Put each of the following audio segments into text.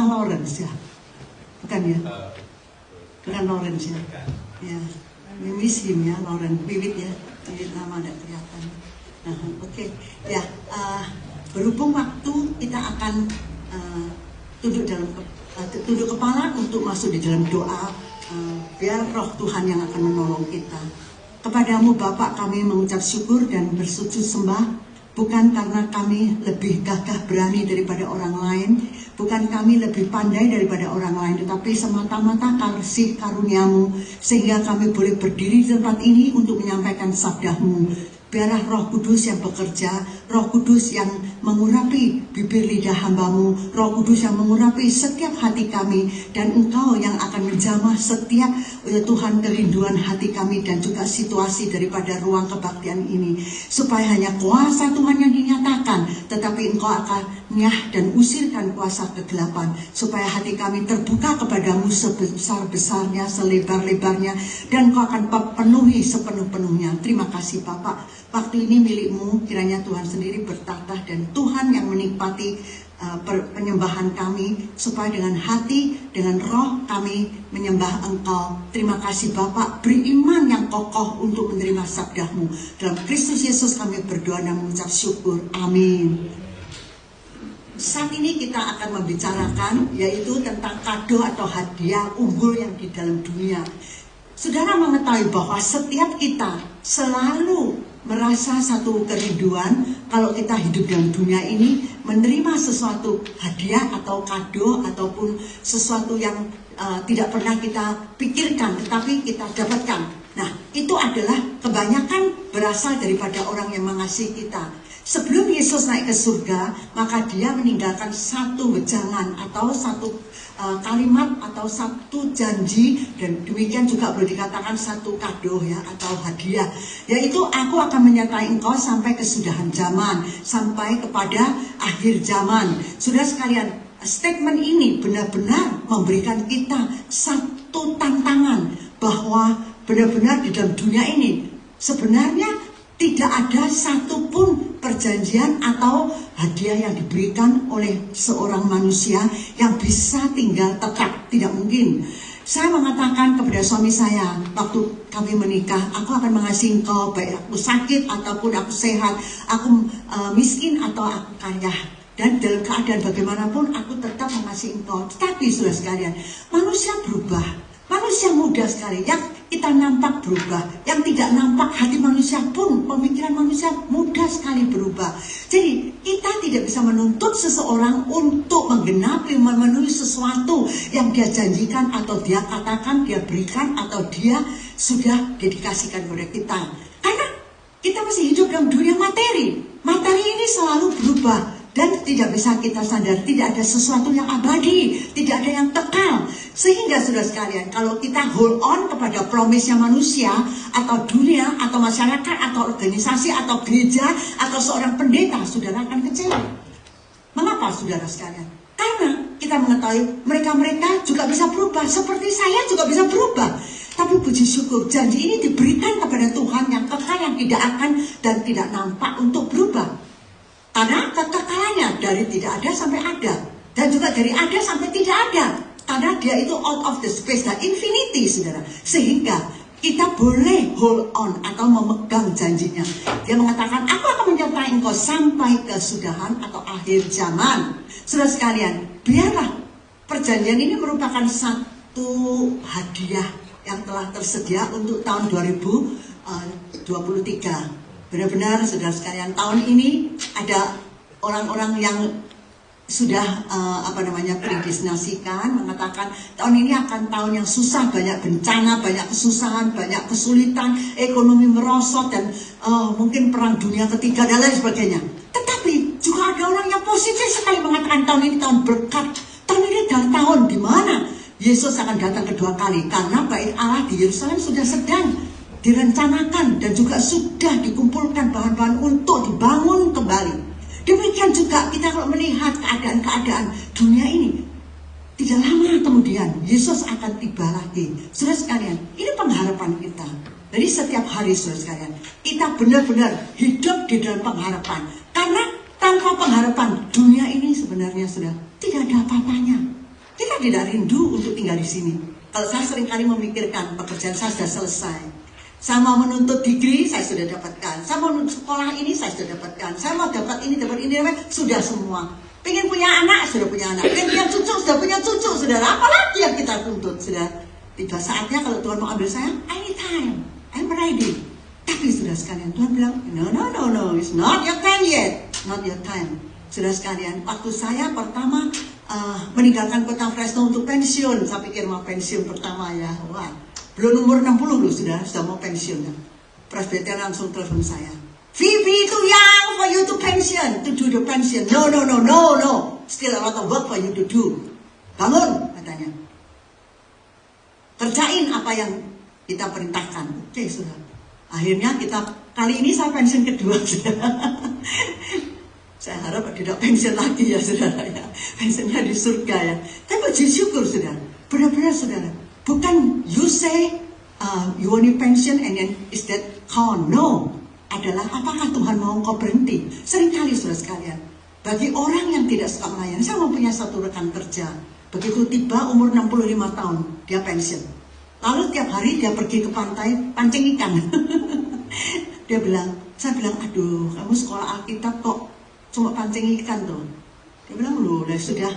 Lawrence ya? Bukan ya? Bukan Lawrence ya? Ya, we miss him ya, Lawrence. Wiwit ya, Wiwit nama ada kelihatan. Oke. Ya, berhubung waktu kita akan tunduk kepala untuk masuk di dalam doa, biar roh Tuhan yang akan menolong kita. Kepadamu Bapa kami mengucap syukur dan bersujud sembah, bukan karena kami lebih gagah berani daripada orang lain, bukan kami lebih pandai daripada orang lain, tetapi semata-mata kasih karuniamu, sehingga kami boleh berdiri di tempat ini untuk menyampaikan sabdamu. Biarlah Roh Kudus yang bekerja, Roh Kudus yang mengurapi bibir lidah hambamu, Roh Kudus yang mengurapi setiap hati kami, dan Engkau yang akan menjamah setiap Tuhan kerinduan hati kami dan juga situasi daripada ruang kebaktian ini, supaya hanya kuasa Tuhan yang dinyatakan, tetapi Engkau akan nyah dan usirkan kuasa kegelapan, supaya hati kami terbuka kepadamu sebesar-besarnya, selebar-lebarnya, dan Engkau akan penuhi sepenuh-penuhnya. Terima kasih Bapak. Waktu ini milikmu, kiranya Tuhan sendiri bertata dan Tuhan yang menikmati penyembahan kami, supaya dengan hati, dengan roh kami menyembah Engkau. Terima kasih Bapak, beri iman yang kokoh untuk menerima sabdamu. Dalam Kristus Yesus kami berdoa dan mengucap syukur. Amin. Saat ini kita akan membicarakan yaitu tentang kado atau hadiah unggul yang di dalam dunia. Saudara mengetahui bahwa setiap kita selalu merasa satu kerinduan kalau kita hidup dalam dunia ini, menerima sesuatu hadiah atau kado ataupun sesuatu yang tidak pernah kita pikirkan tetapi kita dapatkan. Nah, itu adalah kebanyakan berasal daripada orang yang mengasihi kita. Sebelum Yesus naik ke surga, maka dia meninggalkan satu wejangan atau satu kalimat atau satu janji, dan demikian juga boleh dikatakan satu kado ya atau hadiah, yaitu aku akan menyertai engkau sampai kesudahan zaman, sampai kepada akhir zaman. Saudara sekalian, statement ini benar-benar memberikan kita satu tantangan bahwa benar-benar di dalam dunia ini sebenarnya tidak ada satupun perjanjian atau hadiah yang diberikan oleh seorang manusia yang bisa tinggal tetap. Tidak mungkin. Saya mengatakan kepada suami saya waktu kami menikah, aku akan mengasihi engkau baik aku sakit ataupun aku sehat, aku miskin atau aku kaya. Dan dalam keadaan bagaimanapun aku tetap mengasihi engkau. Tetapi saudara sekalian, manusia berubah. Manusia mudah sekali, yang kita nampak berubah, yang tidak nampak hati manusia pun, pemikiran manusia mudah sekali berubah. Jadi kita tidak bisa menuntut seseorang untuk menggenapi, memenuhi sesuatu yang dia janjikan atau dia katakan, dia berikan atau dia sudah dedikasikan kepada kita. Karena kita masih hidup dalam dunia materi. Materi ini selalu berubah. Dan tidak bisa kita sadar, tidak ada sesuatu yang abadi, tidak ada yang kekal. Sehingga saudara sekalian, kalau kita hold on kepada promise-nya manusia, atau dunia, atau masyarakat, atau organisasi, atau gereja, atau seorang pendeta, saudara akan kecewa. Mengapa saudara sekalian? Karena kita mengetahui mereka-mereka juga bisa berubah, seperti saya juga bisa berubah. Tapi puji syukur, janji ini diberikan kepada Tuhan yang kekal, yang tidak akan dan tidak nampak untuk berubah. Karena kekekalannya dari tidak ada sampai ada, dan juga dari ada sampai tidak ada. Karena dia itu out of the space dan infinity, saudara. Sehingga kita boleh hold on atau memegang janjinya. Dia mengatakan, aku akan menyertai engkau sampai kesudahan atau akhir zaman. Saudara sekalian, biarlah perjanjian ini merupakan satu hadiah yang telah tersedia untuk tahun 2023. Benar-benar saudara sekalian, tahun ini ada orang-orang yang sudah predestinasikan, mengatakan tahun ini akan tahun yang susah, banyak bencana, banyak kesusahan, banyak kesulitan, ekonomi merosot, dan mungkin perang dunia ketiga dan lain sebagainya. Tetapi juga ada orang yang positif sekali mengatakan tahun ini tahun berkat, tahun ini adalah tahun di mana Yesus akan datang kedua kali, karena bait Allah di Yerusalem sudah sedang direncanakan dan juga sudah dikumpulkan bahan-bahan untuk dibangun kembali. Demikian juga kita kalau melihat keadaan-keadaan dunia ini, tidak lama kemudian Yesus akan tiba lagi. Saudara sekalian, ini pengharapan kita. Jadi setiap hari saudara sekalian, kita benar-benar hidup di dalam pengharapan. Karena tanpa pengharapan, dunia ini sebenarnya sudah tidak ada apa-apanya. saya tidak rindu untuk tinggal di sini. Kalau saya seringkali memikirkan pekerjaan saya sudah selesai. Saya mau menuntut degree, saya sudah dapatkan. Saya mau sekolah ini, saya sudah dapatkan. Saya mau dapat ini, sudah semua. Pengen punya anak, sudah punya anak. Pengen punya cucu, sudah punya cucu, saudara. Apalagi yang kita tuntut, sudah. Tiba saatnya kalau Tuhan mau ambil saya, anytime, I'm ready. Tapi saudara sekalian, Tuhan bilang, no, it's not your time yet. Not your time. Saudara sekalian, waktu saya pertama meninggalkan kota Fresno untuk pensiun. Saya pikir mau pensiun pertama ya. Wah, belum umur 60 loh sudah mau pensiun. Presbyterian langsung telepon saya. Phoebe, too young for you to pension, to do the pension. No. Still a lot of work for you to do. Bangun, katanya. Kerjain apa yang kita perintahkan. Oke, sudah. Akhirnya kali ini saya pensiun kedua, saudara. Saya harap tidak pensiun lagi ya, saudara ya. Pensiunnya di surga ya. Tapi puji syukur, saudara. Benar-benar, saudara. Bukan you say you only pension and then is that count. No. Adalah apakah Tuhan mau kau berhenti? Seringkali, saudara sekalian, bagi orang yang tidak suka melayani, saya mempunyai satu rekan kerja. Begitu tiba umur 65 tahun, dia pensiun. Lalu tiap hari dia pergi ke pantai pancing ikan. Saya bilang, aduh, kamu sekolah Alkitab kok cuma pancing ikan tuh. Dia bilang, loh, sudah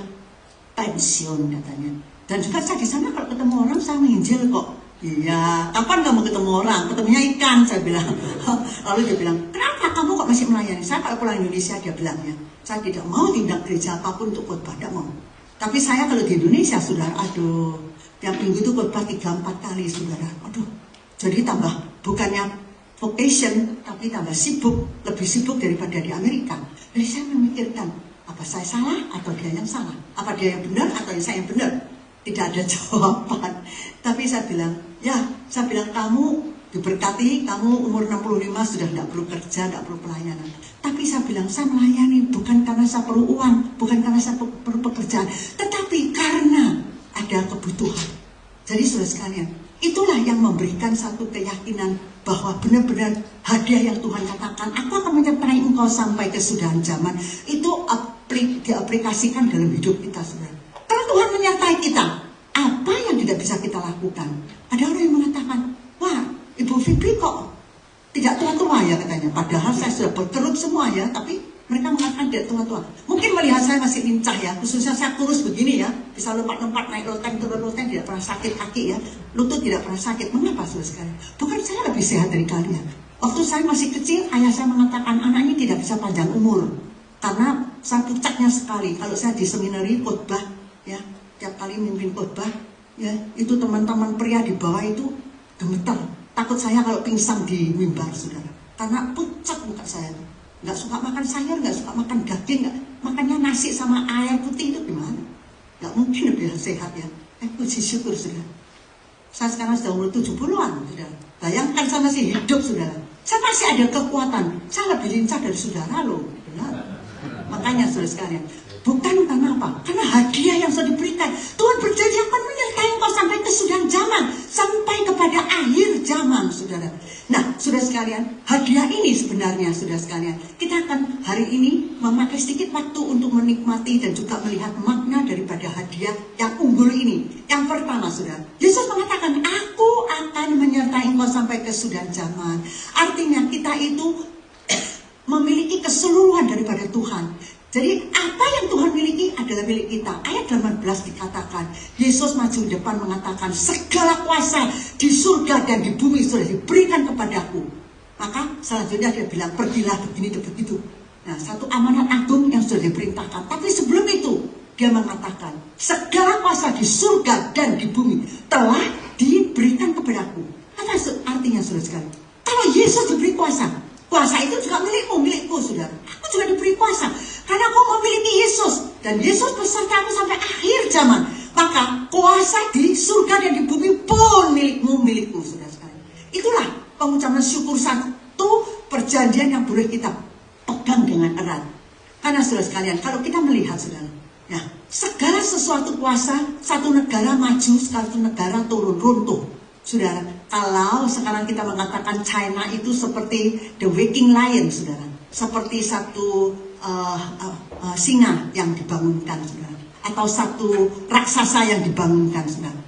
pensiun katanya. Dan juga saya di sana kalau ketemu orang saya menginjil kok. Iya, kapan kamu ketemu orang? Ketemunya ikan, saya bilang. Lalu dia bilang, kenapa kamu kok masih melayani? Saya kalau pulang Indonesia, dia bilangnya, saya tidak mau tindak gereja apapun untuk khotbah, tidak mau. Tapi saya kalau di Indonesia, saudara, aduh, tiap minggu itu khotbah 3-4 kali, saudara. Aduh, jadi tambah, bukannya vocation, tapi tambah sibuk, lebih sibuk daripada di Amerika. Jadi saya memikirkan, apa saya salah atau dia yang salah? Apa dia yang benar atau saya yang benar? Tidak ada jawaban. Tapi saya bilang, kamu diberkati, kamu umur 65 sudah tidak perlu kerja, tidak perlu pelayanan. Tapi saya bilang, saya melayani bukan karena saya perlu uang, bukan karena saya perlu pekerjaan, tetapi karena ada kebutuhan. Jadi saudara sekalian, itulah yang memberikan satu keyakinan bahwa benar-benar hadiah yang Tuhan katakan, aku akan menyertai engkau sampai kesudahan zaman, itu diaplikasikan dalam hidup kita, saudara. Karena Tuhan menyertai kita, apa yang tidak bisa kita lakukan? Ada orang yang mengatakan, wah, Ibu Fitri kok tidak tua-tua ya katanya. Padahal saya sudah berkerut semua ya, tapi mereka mengatakan tidak tua-tua. Mungkin melihat saya masih lincah ya, khususnya saya kurus begini ya, bisa lompat-lompat naik loteng, turun loteng, tidak pernah sakit kaki ya, lutut tidak pernah sakit. Mengapa saudara sekalian? Bukan saya lebih sehat dari kalian. Waktu saya masih kecil, ayah saya mengatakan anak ini tidak bisa panjang umur karena saya pucatnya sekali. Kalau saya di seminari khotbah ya, tiap kali mimpin khotbah ya, itu teman-teman pria di bawah itu gemetar. Takut saya kalau pingsan di mimbar, saudara. Karena pucat muka saya tuh. Nggak suka makan sayur, nggak suka makan daging, makannya nasi sama air putih itu gimana? Nggak mungkin lebih sehat ya. Puji syukur, saudara. Saya sekarang sudah umur 70-an, saudara. Bayangkan saya masih hidup, saudara. Saya masih ada kekuatan. Saya lebih lincah dari saudara loh. Benar. Makanya saudara sekalian, bukan karena apa? Karena hadiah yang sudah diberikan. Tuhan berjanji akan menyertai engkau sampai kesudahan zaman, sampai kepada akhir zaman, saudara. Nah, saudara sekalian, hadiah ini sebenarnya, saudara sekalian, kita akan hari ini memakai sedikit waktu untuk menikmati dan juga melihat makna daripada hadiah yang unggul ini. Yang pertama, saudara, Yesus mengatakan, aku akan menyertai engkau sampai kesudahan zaman. Artinya kita itu memiliki keseluruhan daripada Tuhan. Jadi apa yang Tuhan miliki adalah milik kita. Ayat 18 dikatakan, Yesus maju depan mengatakan, segala kuasa di surga dan di bumi sudah diberikan kepadaku. Maka selanjutnya dia bilang, pergilah begini dan begitu. Nah, satu amanat agung yang sudah diperintahkan. Tapi sebelum itu dia mengatakan, segala kuasa di surga dan di bumi telah diberikan kepadaku. Apa artinya, saudara sekalian? Kalau Yesus diberi kuasa, kuasa itu juga milikku, saudara. Aku juga diberi kuasa. Karena aku memiliki Yesus. Dan Yesus beserta aku sampai akhir zaman. Maka kuasa di surga dan di bumi pun milikmu, saudara sekalian. Itulah pengucapan syukur, satu perjanjian yang boleh kita pegang dengan erat. Karena saudara sekalian, kalau kita melihat, saudara, ya, segala sesuatu kuasa, satu negara maju, satu negara turun, runtuh. Saudara, kalau sekarang kita mengatakan China itu seperti the waking lion, saudara. Seperti satu singa yang dibangunkan, saudara. atau satu raksasa yang dibangunkan, saudara.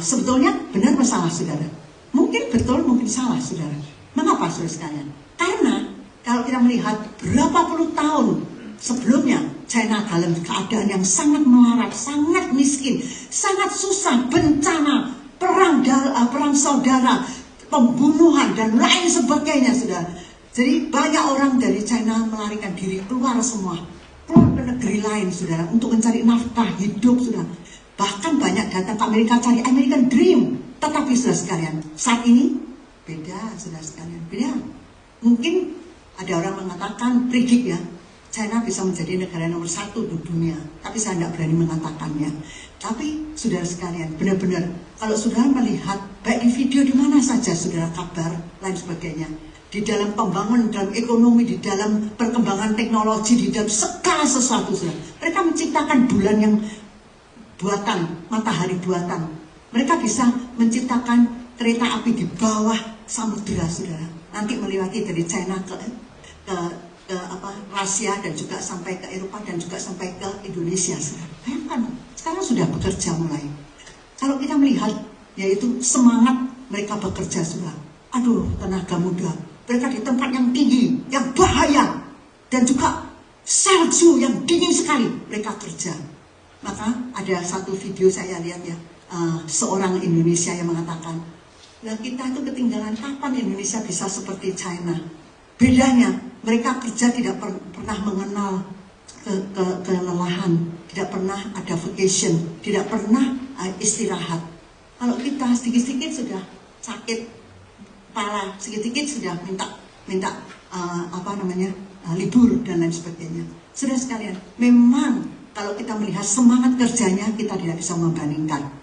Sebetulnya benar masalah, saudara. Mungkin betul, mungkin salah, saudara. Mengapa, saudara sekalian? Karena kalau kita melihat berapa puluh tahun sebelumnya, China dalam keadaan yang sangat melarat, sangat miskin, sangat susah, bencana, perang saudara, pembunuhan dan lain sebagainya, saudara. Jadi banyak orang dari China melarikan diri keluar semua, keluar ke negeri lain, saudara, untuk mencari nafkah hidup, saudara. Bahkan banyak datang ke Amerika cari American Dream. Tetapi saudara sekalian, saat ini beda, saudara sekalian, beda. Mungkin ada orang mengatakan predik ya, China bisa menjadi negara nomor 1 di dunia. Tapi saya tidak berani mengatakannya. Tapi saudara sekalian, benar-benar kalau saudara melihat baik di video di mana saja, saudara, kabar lain sebagainya, di dalam pembangunan, dalam ekonomi, di dalam perkembangan teknologi, di dalam segala sesuatu, saudara. Mereka menciptakan bulan yang buatan, matahari buatan. Mereka bisa menciptakan kereta api di bawah samudera, saudara. Nanti melewati dari China ke Rusia dan juga sampai ke Eropa dan juga sampai ke Indonesia, saudara. Bayangkan, sekarang sudah bekerja mulai. Kalau kita melihat, yaitu semangat mereka bekerja, saudara. Aduh, tenaga muda. Mereka di tempat yang tinggi, yang bahaya, dan juga salju yang dingin sekali, mereka kerja. Maka ada satu video saya lihat ya, seorang Indonesia yang mengatakan, nah kita itu ketinggalan, kapan Indonesia bisa seperti China? Bedanya, mereka kerja tidak pernah mengenal kelelahan, tidak pernah ada vacation, tidak pernah istirahat. Kalau kita sedikit-sedikit sudah sakit kepala, sedikit-sedikit sudah minta libur dan lain sebagainya. Saudara sekalian, memang kalau kita melihat semangat kerjanya, kita tidak bisa membandingkan.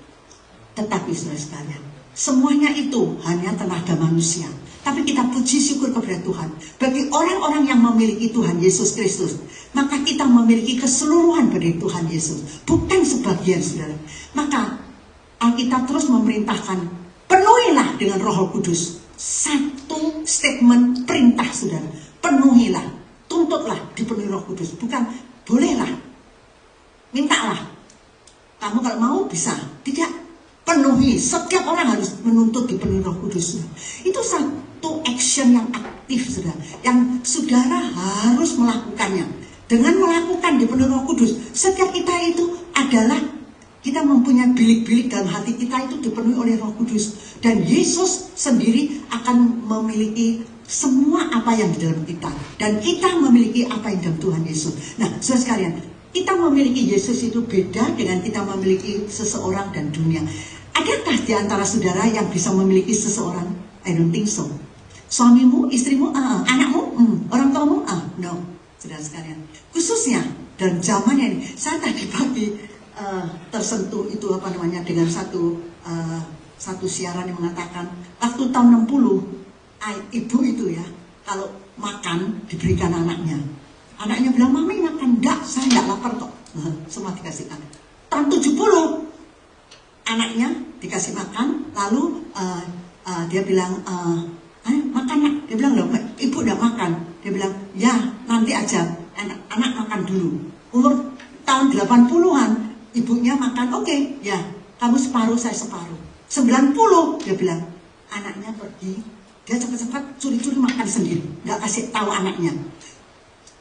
Tetapi saudara sekalian, semuanya itu hanya tenaga manusia. Tapi kita puji syukur kepada Tuhan. Bagi orang-orang yang memiliki Tuhan Yesus Kristus, maka kita memiliki keseluruhan dari Tuhan Yesus, bukan sebagian, saudara. Maka Alkitab terus memerintahkan, penuhilah dengan Roh Kudus. Satu statement perintah, saudara. Penuhilah, tuntutlah dipenuhi Roh Kudus. Bukan bolehlah, mintalah. Kamu kalau mau bisa, tidak. Penuhi, setiap orang harus menuntut dipenuhi Roh Kudus. Itu satu action yang aktif, saudara, yang saudara harus melakukannya. Dengan melakukan dipenuhi Roh Kudus, setiap kita itu adalah kita mempunyai bilik-bilik dalam hati kita itu dipenuhi oleh Roh Kudus. Dan Yesus sendiri akan memiliki semua apa yang di dalam kita. Dan kita memiliki apa yang dalam Tuhan Yesus. Nah, saudara sekalian, kita memiliki Yesus itu beda dengan kita memiliki seseorang dan dunia. Adakah di antara saudara yang bisa memiliki seseorang? I don't think so. Suamimu, istrimu, anakmu, orang tuamu, no. Saudara sekalian, khususnya dalam zaman ini, saya tadi pagi tersentuh itu dengan satu siaran yang mengatakan waktu tahun 60 ibu itu ya, kalau makan diberikan anaknya. Anaknya bilang, mami makan, enggak, saya enggak lapar kok. Semua dikasihkan. Tahun 70 anaknya dikasih makan, lalu dia bilang, makan nak. Dia bilang, loh, ibu udah makan. Dia bilang, ya nanti aja, anak makan dulu. Umur tahun 80-an ibunya makan, oke, ya kamu separuh, saya separuh. 90 dia bilang, anaknya pergi, dia cepat-cepat curi-curi makan sendiri, nggak kasih tahu anaknya.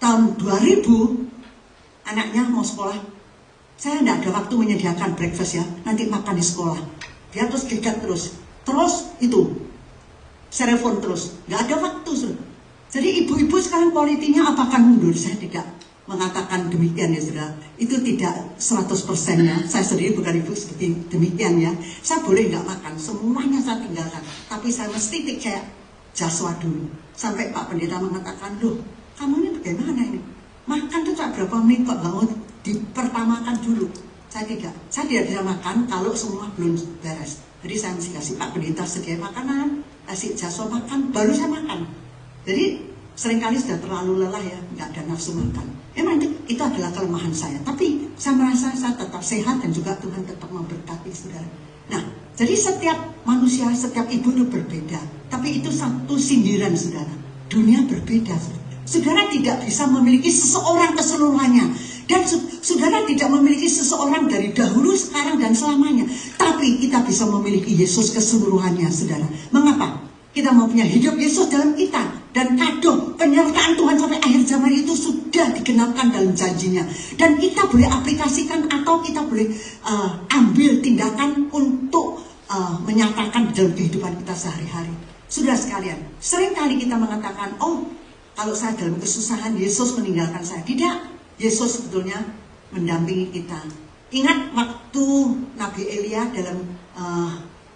Tahun 2000 anaknya mau sekolah, saya tidak ada waktu menyediakan breakfast ya, nanti makan di sekolah. Dia terus gegat terus itu serefon terus, nggak ada waktu. Jadi ibu-ibu sekarang kualitinya apakah mundur? Saya tidak mengatakan demikian ya saudara. Itu tidak 100% ya. Saya sendiri bukan ibu seperti demikian ya. Saya boleh nggak makan, semuanya saya tinggalkan. Tapi saya mesti kayak Jaswa dulu. Sampai Pak Pendeta mengatakan, loh kamu ini bagaimana ini? Makan tuh tak berapa menit kok, nggak mau dipertamakan dulu. Saya tidak bisa makan kalau semua belum beres. Jadi saya mesti kasih Pak Pendeta sedia makanan, kasih Jaswa makan, baru saya makan. Jadi seringkali sudah terlalu lelah ya, nggak ada nafsu makan. Memang itu adalah kelemahan saya. Tapi saya merasa saya tetap sehat dan juga Tuhan tetap memberkati saudara. Nah, jadi setiap manusia, setiap ibu itu berbeda. Tapi itu satu sindiran saudara. Dunia berbeda. Saudara tidak bisa memiliki seseorang keseluruhannya. Dan saudara tidak memiliki seseorang dari dahulu, sekarang, dan selamanya. Tapi kita bisa memiliki Yesus keseluruhannya, saudara. Mengapa? Kita mau punya hidup Yesus dalam kita. Dan kado penyertaan Tuhan sampai akhir zaman itu sudah digenapkan dalam janjinya. Dan kita boleh aplikasikan atau kita boleh ambil tindakan untuk menyatakan dalam kehidupan kita sehari-hari. Saudara sekalian, seringkali kita mengatakan, oh, kalau saya dalam kesusahan, Yesus meninggalkan saya. Tidak, Yesus sebetulnya mendampingi kita. Ingat waktu Nabi Elia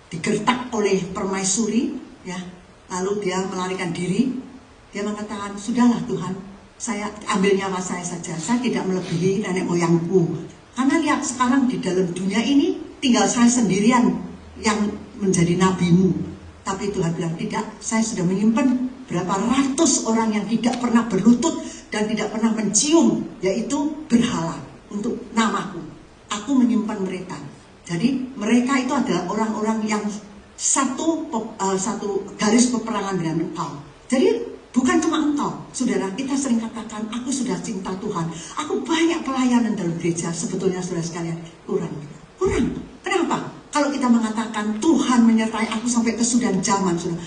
digertak oleh permaisuri, ya, lalu dia melarikan diri. Dia mengatakan, sudahlah Tuhan, saya ambil nyawa saya saja. Saya tidak melebihi nenek moyangku. Karena lihat sekarang di dalam dunia ini tinggal saya sendirian yang menjadi nabimu. Tapi Tuhan bilang, tidak, saya sudah menyimpan berapa ratus orang yang tidak pernah berlutut dan tidak pernah mencium, yaitu berhala untuk namaku. Aku menyimpan mereka. Jadi mereka itu adalah orang-orang yang satu garis peperangan dengan engkau. Jadi bukan cuma engkau, saudara. Kita sering katakan, aku sudah cinta Tuhan. Aku banyak pelayanan dalam gereja. Sebetulnya saudara sekalian, kurang. Kenapa? Kalau kita mengatakan Tuhan menyertai aku sampai kesudahan zaman, saudara.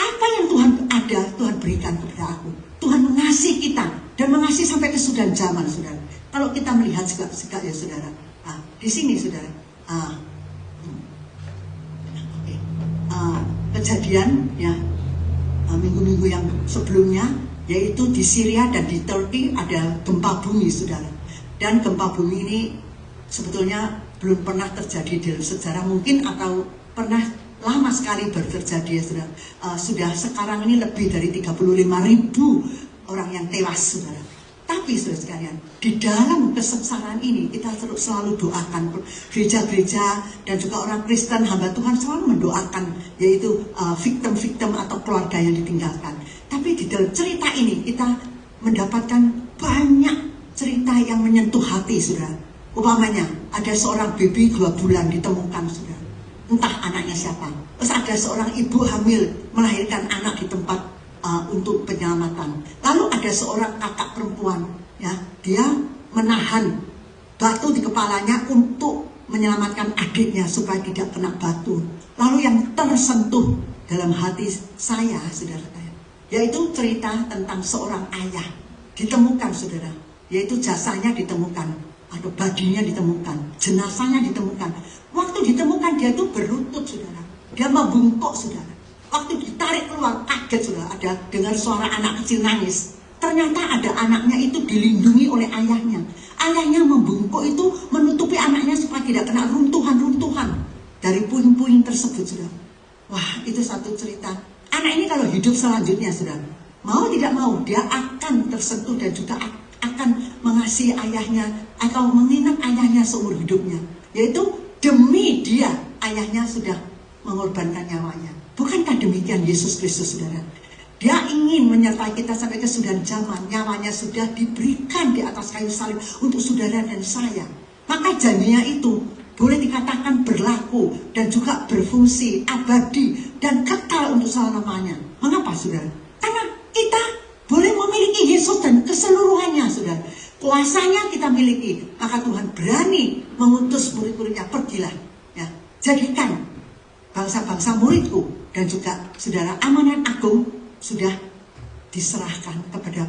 Apa yang Tuhan berikan kepada aku? Tuhan mengasihi kita dan mengasihi sampai kesudahan zaman, saudara. Kalau kita melihat sikap ya, saudara. Di sini, saudara. Kejadian ya minggu-minggu yang sebelumnya, yaitu di Syria dan di Turki ada gempa bumi, saudara. Dan gempa bumi ini sebetulnya belum pernah terjadi dalam sejarah mungkin, atau pernah lama sekali baru terjadi, ya saudara. Sudah sekarang ini lebih dari 35.000 orang yang tewas, saudara. Tapi saudara sekalian, di dalam kesengsaraan ini kita selalu doakan gereja-gereja dan juga orang Kristen, hamba Tuhan selalu mendoakan, yaitu victim-victim atau keluarga yang ditinggalkan. Tapi di dalam cerita ini kita mendapatkan banyak cerita yang menyentuh hati, saudara. Umpamanya ada seorang baby 2 bulan ditemukan, saudara. Entah anaknya siapa. Terus ada seorang ibu hamil melahirkan anak di tempat untuk penyelamatan. Lalu ada seorang kakak perempuan, ya, dia menahan batu di kepalanya untuk menyelamatkan adiknya supaya tidak kena batu. Lalu yang tersentuh dalam hati saya, saudara, yaitu cerita tentang seorang ayah ditemukan, saudara, yaitu jasanya ditemukan, atau badinya ditemukan, jenazahnya ditemukan. Waktu ditemukan dia itu berlutut, saudara, dia membungkuk, saudara. Waktu ditarik keluar, kaget, saudara, ada dengar suara anak kecil nangis. Ternyata ada anaknya itu dilindungi oleh ayahnya. Ayahnya membungkuk itu menutupi anaknya supaya tidak kena runtuhan-runtuhan dari puing-puing tersebut, saudara. Wah, itu satu cerita. Anak ini kalau hidup selanjutnya, saudara, mau tidak mau dia akan tersentuh dan juga akan mengasihi ayahnya atau mengingat ayahnya seumur hidupnya. Yaitu demi dia, ayahnya sudah mengorbankan nyawanya. Bukankah demikian Yesus Kristus, saudara? Dia ingin menyertai kita sampai kesudahan zaman. Nyawanya sudah diberikan di atas kayu salib untuk saudara dan saya. Maka janjinya itu boleh dikatakan berlaku dan juga berfungsi, abadi dan kekal untuk selama-lamanya. Mengapa, saudara? Karena kita boleh memiliki Yesus dan keseluruhannya, saudara. Kuasanya kita miliki. Maka Tuhan berani mengutus murid-muridnya, pergilah, ya, jadikan bangsa-bangsa muridku. Dan juga saudara, amanat agung sudah diserahkan kepada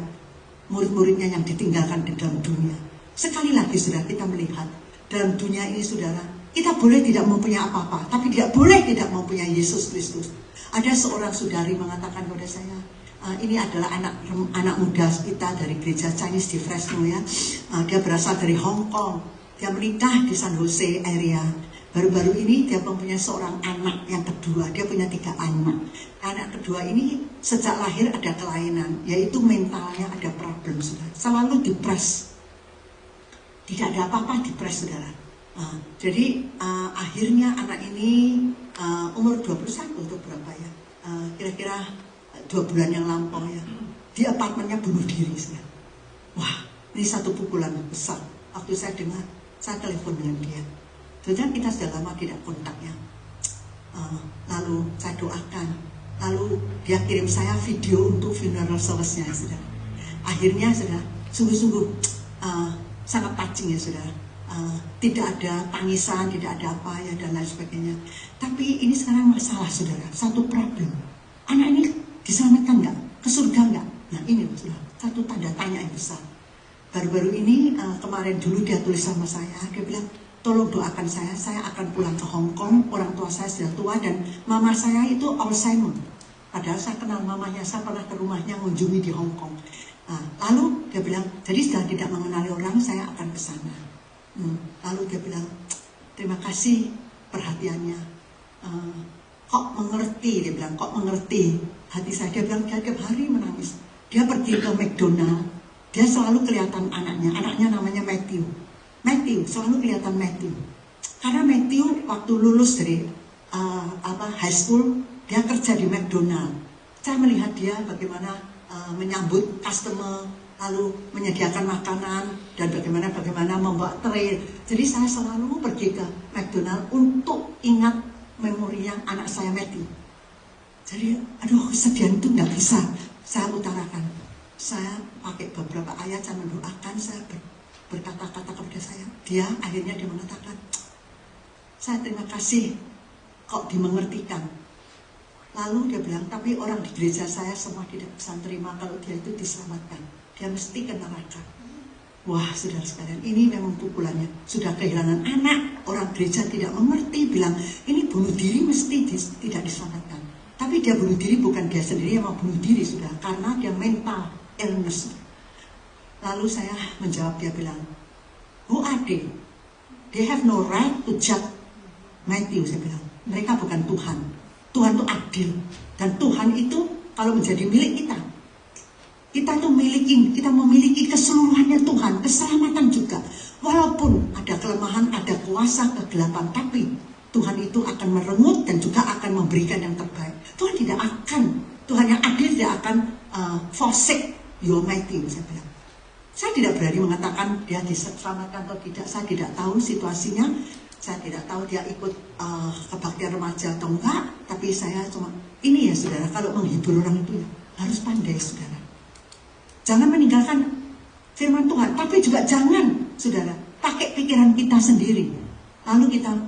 murid-muridnya yang ditinggalkan di dalam dunia. Sekali lagi, saudara, kita melihat dalam dunia ini, saudara, kita boleh tidak mempunyai apa-apa, tapi tidak boleh tidak mempunyai Yesus Kristus. Ada seorang saudari mengatakan kepada saya, ini adalah anak muda kita dari gereja Chinese di Fresno, ya. Dia berasal dari Hong Kong. Dia menikah di San Jose area. Baru-baru ini dia mempunyai seorang anak yang kedua. Dia punya 3 anak. Anak kedua ini sejak lahir ada kelainan, yaitu mentalnya ada problem, saudara. Selalu depres. Tidak ada apa-apa depres, saudara. Jadi akhirnya anak ini umur 21 atau berapa, ya, kira-kira 2 bulan yang lampau, ya, di apartemennya bunuh diri, saudara. Wah, ini satu pukulan besar. Waktu saya dengar, saya telepon dengan dia. Saudara, kita sudah lama tidak kontaknya. Lalu saya doakan. Lalu dia kirim saya video untuk funeral service-nya, saudara. Akhirnya, saudara, sungguh-sungguh sangat touching ya saudara. Tidak ada tangisan, tidak ada apa ya dan lain sebagainya. Tapi ini sekarang masalah saudara, satu problem. Anak ini diselamatkan nggak? Ke surga nggak? Nah ini saudara, satu tanda tanya yang besar. Baru-baru ini kemarin dulu dia tulis sama saya, dia bilang tolong doakan saya akan pulang ke Hong Kong. Orang tua saya sudah tua dan mama saya itu Alzheimer. Padahal saya kenal mamanya, saya pernah ke rumahnya mengunjungi di Hong Kong. Lalu dia bilang, jadi sudah tidak mengenali orang, saya akan ke sana. Lalu dia bilang, terima kasih perhatiannya. Kok mengerti, dia bilang, kok mengerti hati saya. Dia bilang, dia tiap hari menangis. Dia pergi ke McDonald, dia selalu kelihatan anaknya namanya Matthew, selalu kelihatan Matthew. Karena Matthew waktu lulus dari high school, dia kerja di McDonald. Saya melihat dia bagaimana menyambut customer, lalu menyediakan makanan dan bagaimana membawa tray. Jadi saya selalu pergi ke McDonald untuk ingat memorinya anak saya Matthew. Jadi aduh kesedihan itu nggak bisa saya utarakan. Saya pakai beberapa ayat, saya mendoakan, saya berkata-kata kepada saya. Dia akhirnya dia mengatakan, saya terima kasih kok dimengertikan. Lalu dia bilang, tapi orang di gereja saya semua tidak bisa terima kalau dia itu diselamatkan. Dia mesti ke neraka. Wah saudara sekalian, ini memang pukulannya. Sudah kehilangan anak, orang gereja tidak mengerti, bilang ini bunuh diri mesti tidak diselamatkan. Tapi dia bunuh diri bukan dia sendiri yang mau bunuh diri sudah, karena dia mental illness. Lalu saya menjawab, dia bilang, who are they? They have no right to judge Matthew, saya bilang. Mereka bukan Tuhan. Tuhan itu adil. Dan Tuhan itu kalau menjadi milik kita, kita tuh kita memiliki keseluruhannya Tuhan, keselamatan juga. Walaupun ada kelemahan, ada kuasa, kegelapan, tapi Tuhan itu akan merengut dan juga akan memberikan yang terbaik. Tuhan yang adil tidak akan forsake your Matthew, saya bilang. Saya tidak berani mengatakan dia diselamatkan atau tidak, saya tidak tahu situasinya. Saya tidak tahu dia ikut kebaktian remaja atau enggak, tapi saya cuma, ini ya saudara, kalau menghibur orang itu ya, harus pandai saudara. Jangan meninggalkan firman Tuhan, tapi juga jangan saudara, pakai pikiran kita sendiri. Lalu kita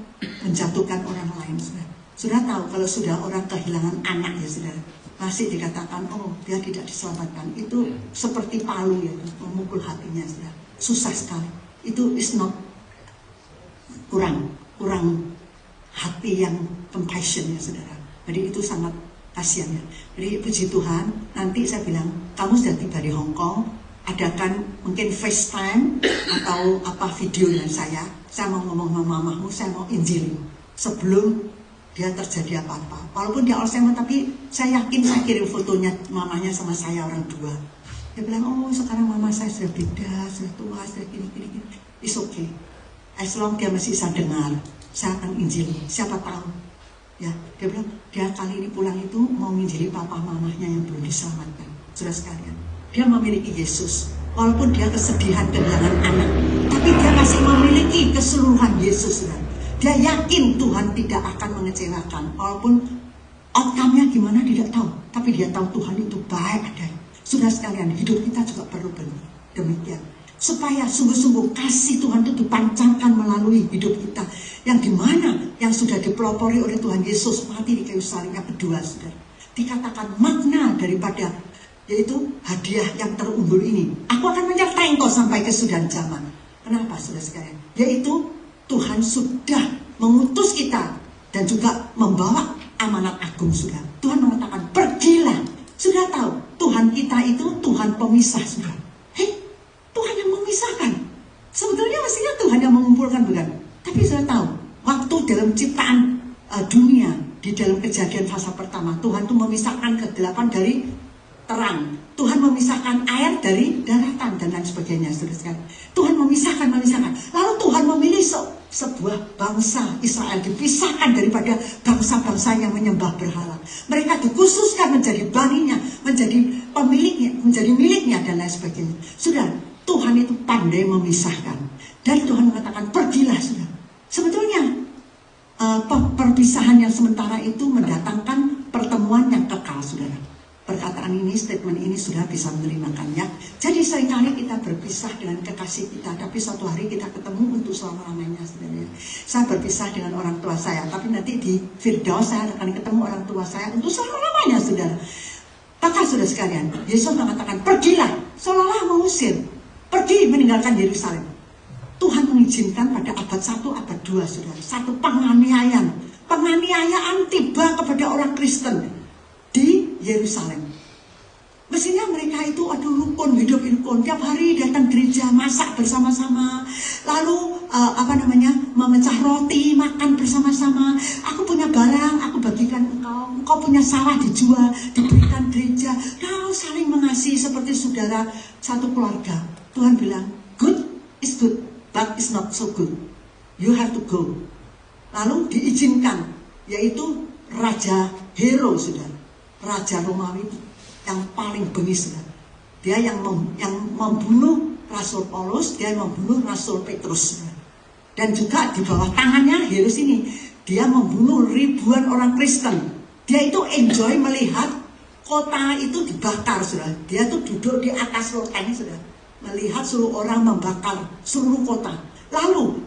menjatuhkan orang lain saudara. Sudah tahu kalau sudah orang kehilangan anak ya saudara, masih dikatakan, oh dia tidak diselamatkan. Itu seperti palu ya, memukul hatinya saudara. Susah sekali. Itu is not kurang hati yang compassion ya saudara. Jadi itu sangat kasihan ya. Jadi puji Tuhan, nanti saya bilang kamu sudah tiba di Hong Kong, adakan mungkin FaceTime atau apa video dengan saya mau ngomong sama mamamu, saya mau injilin sebelum dia terjadi apa-apa. Walaupun dia Alzheimer, tapi saya yakin saya kirim fotonya mamanya sama saya orang dua. Dia bilang, oh sekarang mama saya sudah beda, sudah tua, sudah gini. It's okay. As long dia masih bisa dengar, saya akan injil. Siapa tahu, ya dia bilang dia kali ini pulang itu mau menginjili papa mamanya yang belum diselamatkan. Saudara sekalian, dia memiliki Yesus. Walaupun dia kesedihan kehilangan anak, tapi dia masih memiliki keseluruhan Yesus. Dia yakin Tuhan tidak akan mengecewakan. Walaupun outcome-nya gimana tidak tahu, tapi dia tahu Tuhan itu baik adanya. Saudara sekalian, hidup kita juga perlu demikian. Supaya sungguh-sungguh kasih Tuhan itu dipancarkan melalui hidup kita. Yang dimana yang sudah dipelopori oleh Tuhan Yesus mati di kayu salib yang kedua, saudara. Dikatakan makna daripada, yaitu hadiah yang terunggul ini. Aku akan menyertai engkau sampai kesudahan zaman. Kenapa saudara sekalian? Yaitu Tuhan sudah mengutus kita dan juga membawa amanat agung sudah. Tuhan mengatakan pergilah. Sudah tahu Tuhan kita itu Tuhan pemisah sudah. Tuhan yang memisahkan. Sebetulnya mestinya Tuhan yang mengumpulkan, bukan? Tapi sudah tahu, waktu dalam ciptaan dunia, di dalam kejadian fase pertama, Tuhan itu memisahkan kegelapan dari terang. Tuhan memisahkan air dari daratan dan lain sebagainya. Tuhan memisahkan. Lalu Tuhan memilih sebuah bangsa Israel, dipisahkan daripada bangsa-bangsa yang menyembah berhala. Mereka dikhususkan menjadi baninya, menjadi pemiliknya, menjadi miliknya dan lain sebagainya. Sudah, Tuhan itu pandai memisahkan. Dan Tuhan mengatakan pergilah sudah. Sebetulnya perpisahan yang sementara itu mendatangkan pertemuan yang kekal saudara. perkataan ini, statement ini sudah bisa menerimakan ya. Jadi seringkali kita berpisah dengan kekasih kita, tapi suatu hari kita ketemu untuk selama-lamanya sebenarnya. Saya berpisah dengan orang tua saya, tapi nanti di Firdaus saya akan ketemu orang tua saya untuk selama-lamanya, saudara. Maka saudara sekalian, Yesus mengatakan, pergilah, seolah-olah mengusir, pergi meninggalkan Yerusalem. Tuhan mengizinkan pada abad 1, abad 2, saudara, satu penganiayaan tiba kepada orang Kristen di Yerusalem. Mestinya mereka itu rukun, hidup rukun, tiap hari datang gereja, masak bersama-sama, lalu memecah roti, makan bersama-sama. Aku punya barang, aku bagikan engkau punya sawah dijual, diberikan gereja. Lalu saling mengasihi seperti saudara satu keluarga. Tuhan bilang, good is good, but is not so good. You have to go. Lalu diizinkan, yaitu Raja Hero, saudara. Raja Romawi yang paling bengis, saudara. Dia yang membunuh Rasul Paulus, dia yang membunuh Rasul Petrus, saudara. Dan juga di bawah tangannya Heroes ini, dia membunuh ribuan orang Kristen. Dia itu enjoy melihat kota itu dibakar, saudara. Dia tuh duduk di atas loteng, saudara, melihat seluruh orang membakar seluruh kota. Lalu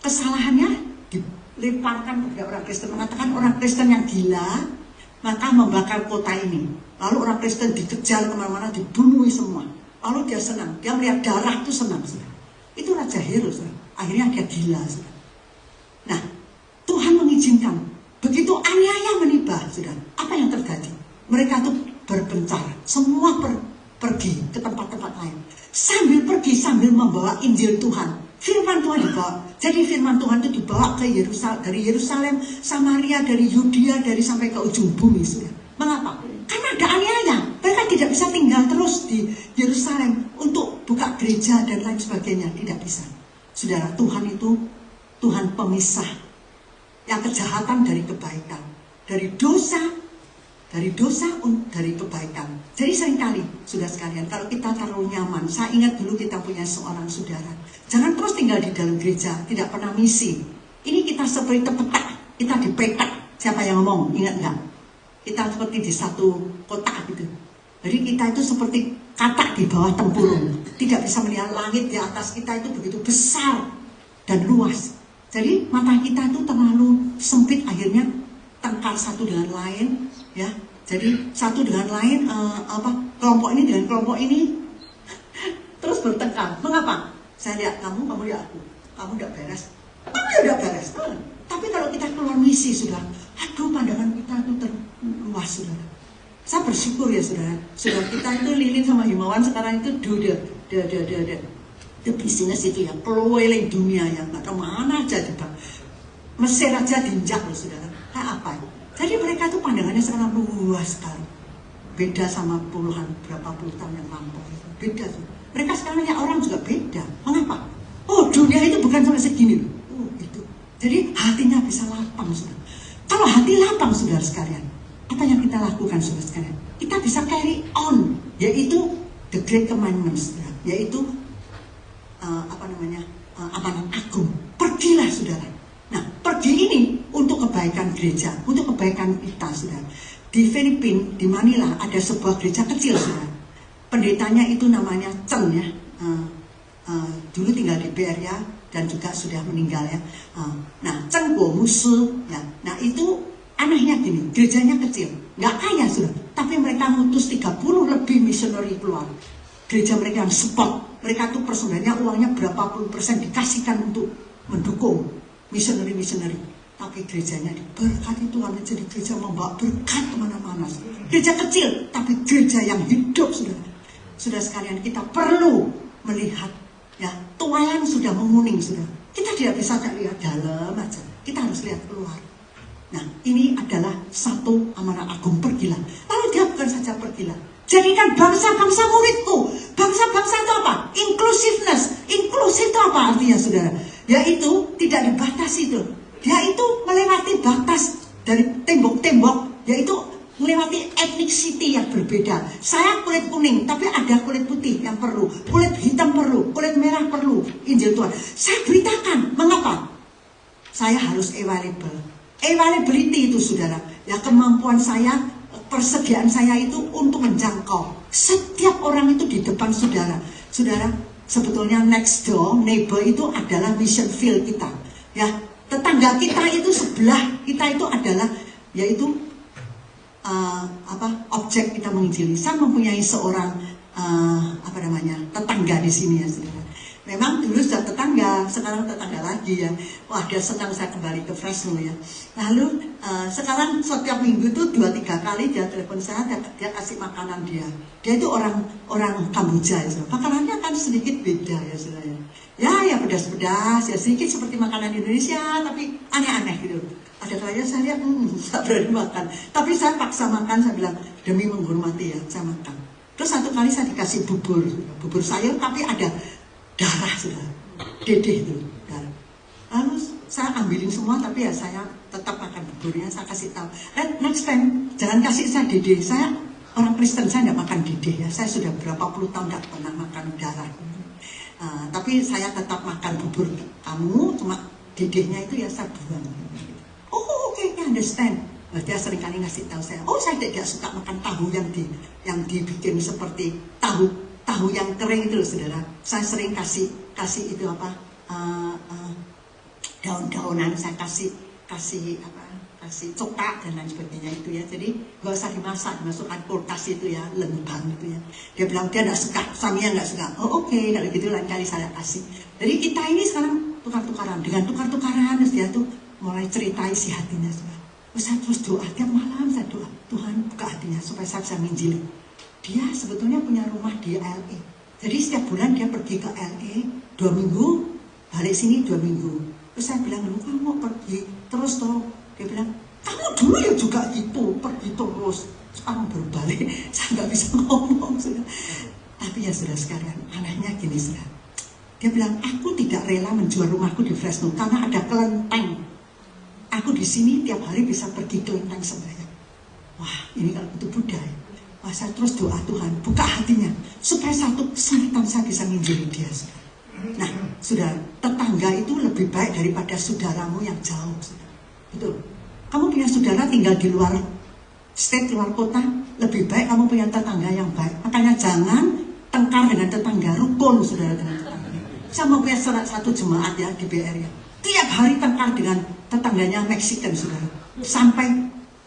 kesalahannya dilemparkan kepada orang Kristen, mengatakan orang Kristen yang gila, maka membakar kota ini. Lalu orang Kristen dikejar kemana-mana, dibunuh semua. Lalu dia senang, dia melihat darah itu senang, saudara. Itu Raja Heroes, saudara. Akhirnya dia gila, saudara. Nah, Tuhan mengizinkan. Begitu aniaya menimpa, saudara, apa yang terjadi? Mereka itu berpencar, semua pergi ke tempat-tempat lain. Sambil pergi, sambil membawa Injil Tuhan. Firman Tuhan dibawa. Jadi firman Tuhan itu dibawa ke Yerusalem, dari Yerusalem, Samaria, dari Yudea, dari sampai ke ujung bumi, saudara. Mengapa? Karena ada aniaya. Mereka tidak bisa tinggal terus di Yerusalem untuk buka gereja dan lain sebagainya. Tidak bisa. Saudara, Tuhan itu Tuhan pemisah yang kejahatan dari kebaikan, dari dosa dari kebaikan. Jadi seringkali, saudara sekalian, kalau kita terlalu nyaman, saya ingat dulu kita punya seorang saudara, jangan terus tinggal di dalam gereja, tidak pernah misi. Ini kita seperti petak, kita dipetak. Siapa yang ngomong? Ingat nggak? Kita seperti di satu kotak gitu. Jadi kita itu seperti katak di bawah tempurung, tidak bisa melihat langit di atas kita itu begitu besar dan luas. Jadi mata kita itu terlalu sempit, akhirnya tengkar satu dengan lain, ya. Jadi satu dengan lain, kelompok ini dengan kelompok ini terus bertengkar. Mengapa? Saya lihat kamu lihat aku. Kamu tidak beres, kamu ya tidak beres. Tapi kalau kita keluar misi, sudah, pandangan kita itu terluas, saudara. Saya bersyukur ya, saudara. Saudara kita itu Lilin sama Himawan sekarang itu the business itu ya, keliling dunia yang nggak kemana aja, Bang. Mesir aja diinjak loh, saudara. Apa? Jadi mereka itu pandangannya sekarang luas sekali. Beda sama berapa puluh tahun yang lampau. Beda. Mereka sekarang ya orang juga beda. Mengapa? Oh, dunia itu bukan sampai segini loh. Oh, itu. Jadi hatinya bisa lapang, saudara. Kalau hati lapang, saudara sekalian, apa yang kita lakukan, saudara sekalian? Kita bisa carry on, yaitu the great commandments, saudara. Yaitu amanat agung. Pergilah, saudara. Nah, pergi ini untuk kebaikan gereja, untuk kebaikan kita, saudara. Di Filipina, di Manila, ada sebuah gereja kecil, saudara. Pendetanya itu namanya Chen, ya. Dulu tinggal di Beria dan juga sudah meninggal, ya. Nah, Chen Guo Musu, ya. Nah, itu anehnya gini, gerejanya kecil, nggak kaya, saudara. Tapi mereka ngutus 30 lebih misioneri keluar. Gereja mereka yang support, mereka tuh persembahannya uangnya berapa puluh persen dikasihkan untuk mendukung misioneri. Tapi gerejanya diberkati Tuhan, jadi gereja membawa berkat kemana-mana. Gereja kecil, tapi gereja yang hidup, saudara. Saudara sekalian, kita perlu melihat, ya, tuayan sudah menguning, saudara. Kita tidak bisa lihat dalam aja, kita harus lihat keluar. Nah, ini adalah satu amanat agung, pergilah. Lalu dia bukan saja pergilah, jadikan bangsa-bangsa muridku. Bangsa-bangsa itu apa? Inclusiveness. Inklusif itu apa artinya, saudara? Yaitu tidak dibatasi itu. Dia itu melewati batas dari tembok-tembok, yaitu melewati ethnicity yang berbeda. Saya kulit kuning, tapi ada kulit putih yang perlu, kulit hitam perlu, kulit merah perlu. Injil Tuhan. Saya beritakan, mengapa? Saya harus available. Availability itu, saudara, ya, kemampuan saya persediaan saya itu untuk menjangkau setiap orang itu di depan saudara. Saudara, sebetulnya next door, neighbor itu adalah mission field kita. Ya, tetangga kita itu sebelah kita itu adalah yaitu objek kita menginjili. Saya mempunyai seorang tetangga di sini ya saudara. Memang dulu sudah tetangga, sekarang tetangga lagi ya. Wah, dia senang saya kembali ke Fresno ya. Lalu sekarang setiap minggu tuh 2-3 kali dia telepon saya, dia kasih makanan dia. Dia itu orang Kamboja ya. Makanannya kan sedikit beda ya saudara. Ya pedas-pedas, ya sedikit seperti makanan Indonesia, tapi aneh-aneh gitu. Ada kalanya saya lihat, tak berani makan. Tapi saya paksa makan, saya bilang, demi menghormati ya, saya makan. Terus satu kali saya dikasih bubur sayur, tapi ada darah sudah, dedeh itu darah. Lalu saya ambilin semua, tapi ya saya tetap makan buburnya. Saya kasih tahu, next time jangan kasih saya dedeh. Saya orang Kristen, saya tidak makan dedeh ya. Saya sudah berapa puluh tahun tidak pernah makan darah. Tapi saya tetap makan bubur kamu, cuma dedehnya itu ya saya buang. Oh oke, understand. Dia sering kali ngasih tahu saya, saya tidak suka makan tahu yang dibikin seperti tahu yang kering itu loh saudara. Saya sering kasih itu daun-daunan, saya kasih cokak dan lain sebagainya itu ya. Jadi gak usah dimasak, dimasukkan kulkas itu ya, lembang itu ya. Dia bilang dia tidak suka, suaminya tidak suka. Oh oke, kalau gitu lain kali saya kasih. Jadi kita ini sekarang tukar-tukaran, dengan tukar-tukaran terus dia tuh mulai cerita isi hatinya saudara. Saya terus doa, tiap malam saya doa, Tuhan buka hatinya supaya saya bisa menginjili. Dia sebetulnya punya rumah di LA. Jadi setiap bulan dia pergi ke LA 2 minggu, balik sini 2 minggu. Terus saya bilang, lu kamu mau pergi terus toh? Dia bilang, kamu dulu ya juga gitu, pergi terus. Sekarang baru balik, saya nggak bisa ngomong sudah. Tapi ya sudah sekalian, anehnya gini sudah. Dia bilang, aku tidak rela menjual rumahku di Fresno karena ada kelenteng. Aku di sini tiap hari bisa pergi kelenteng sembahyang. Wah, ini kalau itu budaya. Wah, saya terus doa Tuhan, buka hatinya supaya satu kesempatan saya bisa menginjili dia. Nah, sudah tetangga itu lebih baik daripada saudaramu yang jauh. Saudara. Betul. Kamu punya saudara tinggal di luar state, luar kota, lebih baik kamu punya tetangga yang baik. Makanya jangan tengkar dengan tetangga, rukun saudara dengan tetangga. Saya mau punya satu jemaat ya di BR ya. Tiap hari tengkar dengan tetangganya Mexican saudara. Sampai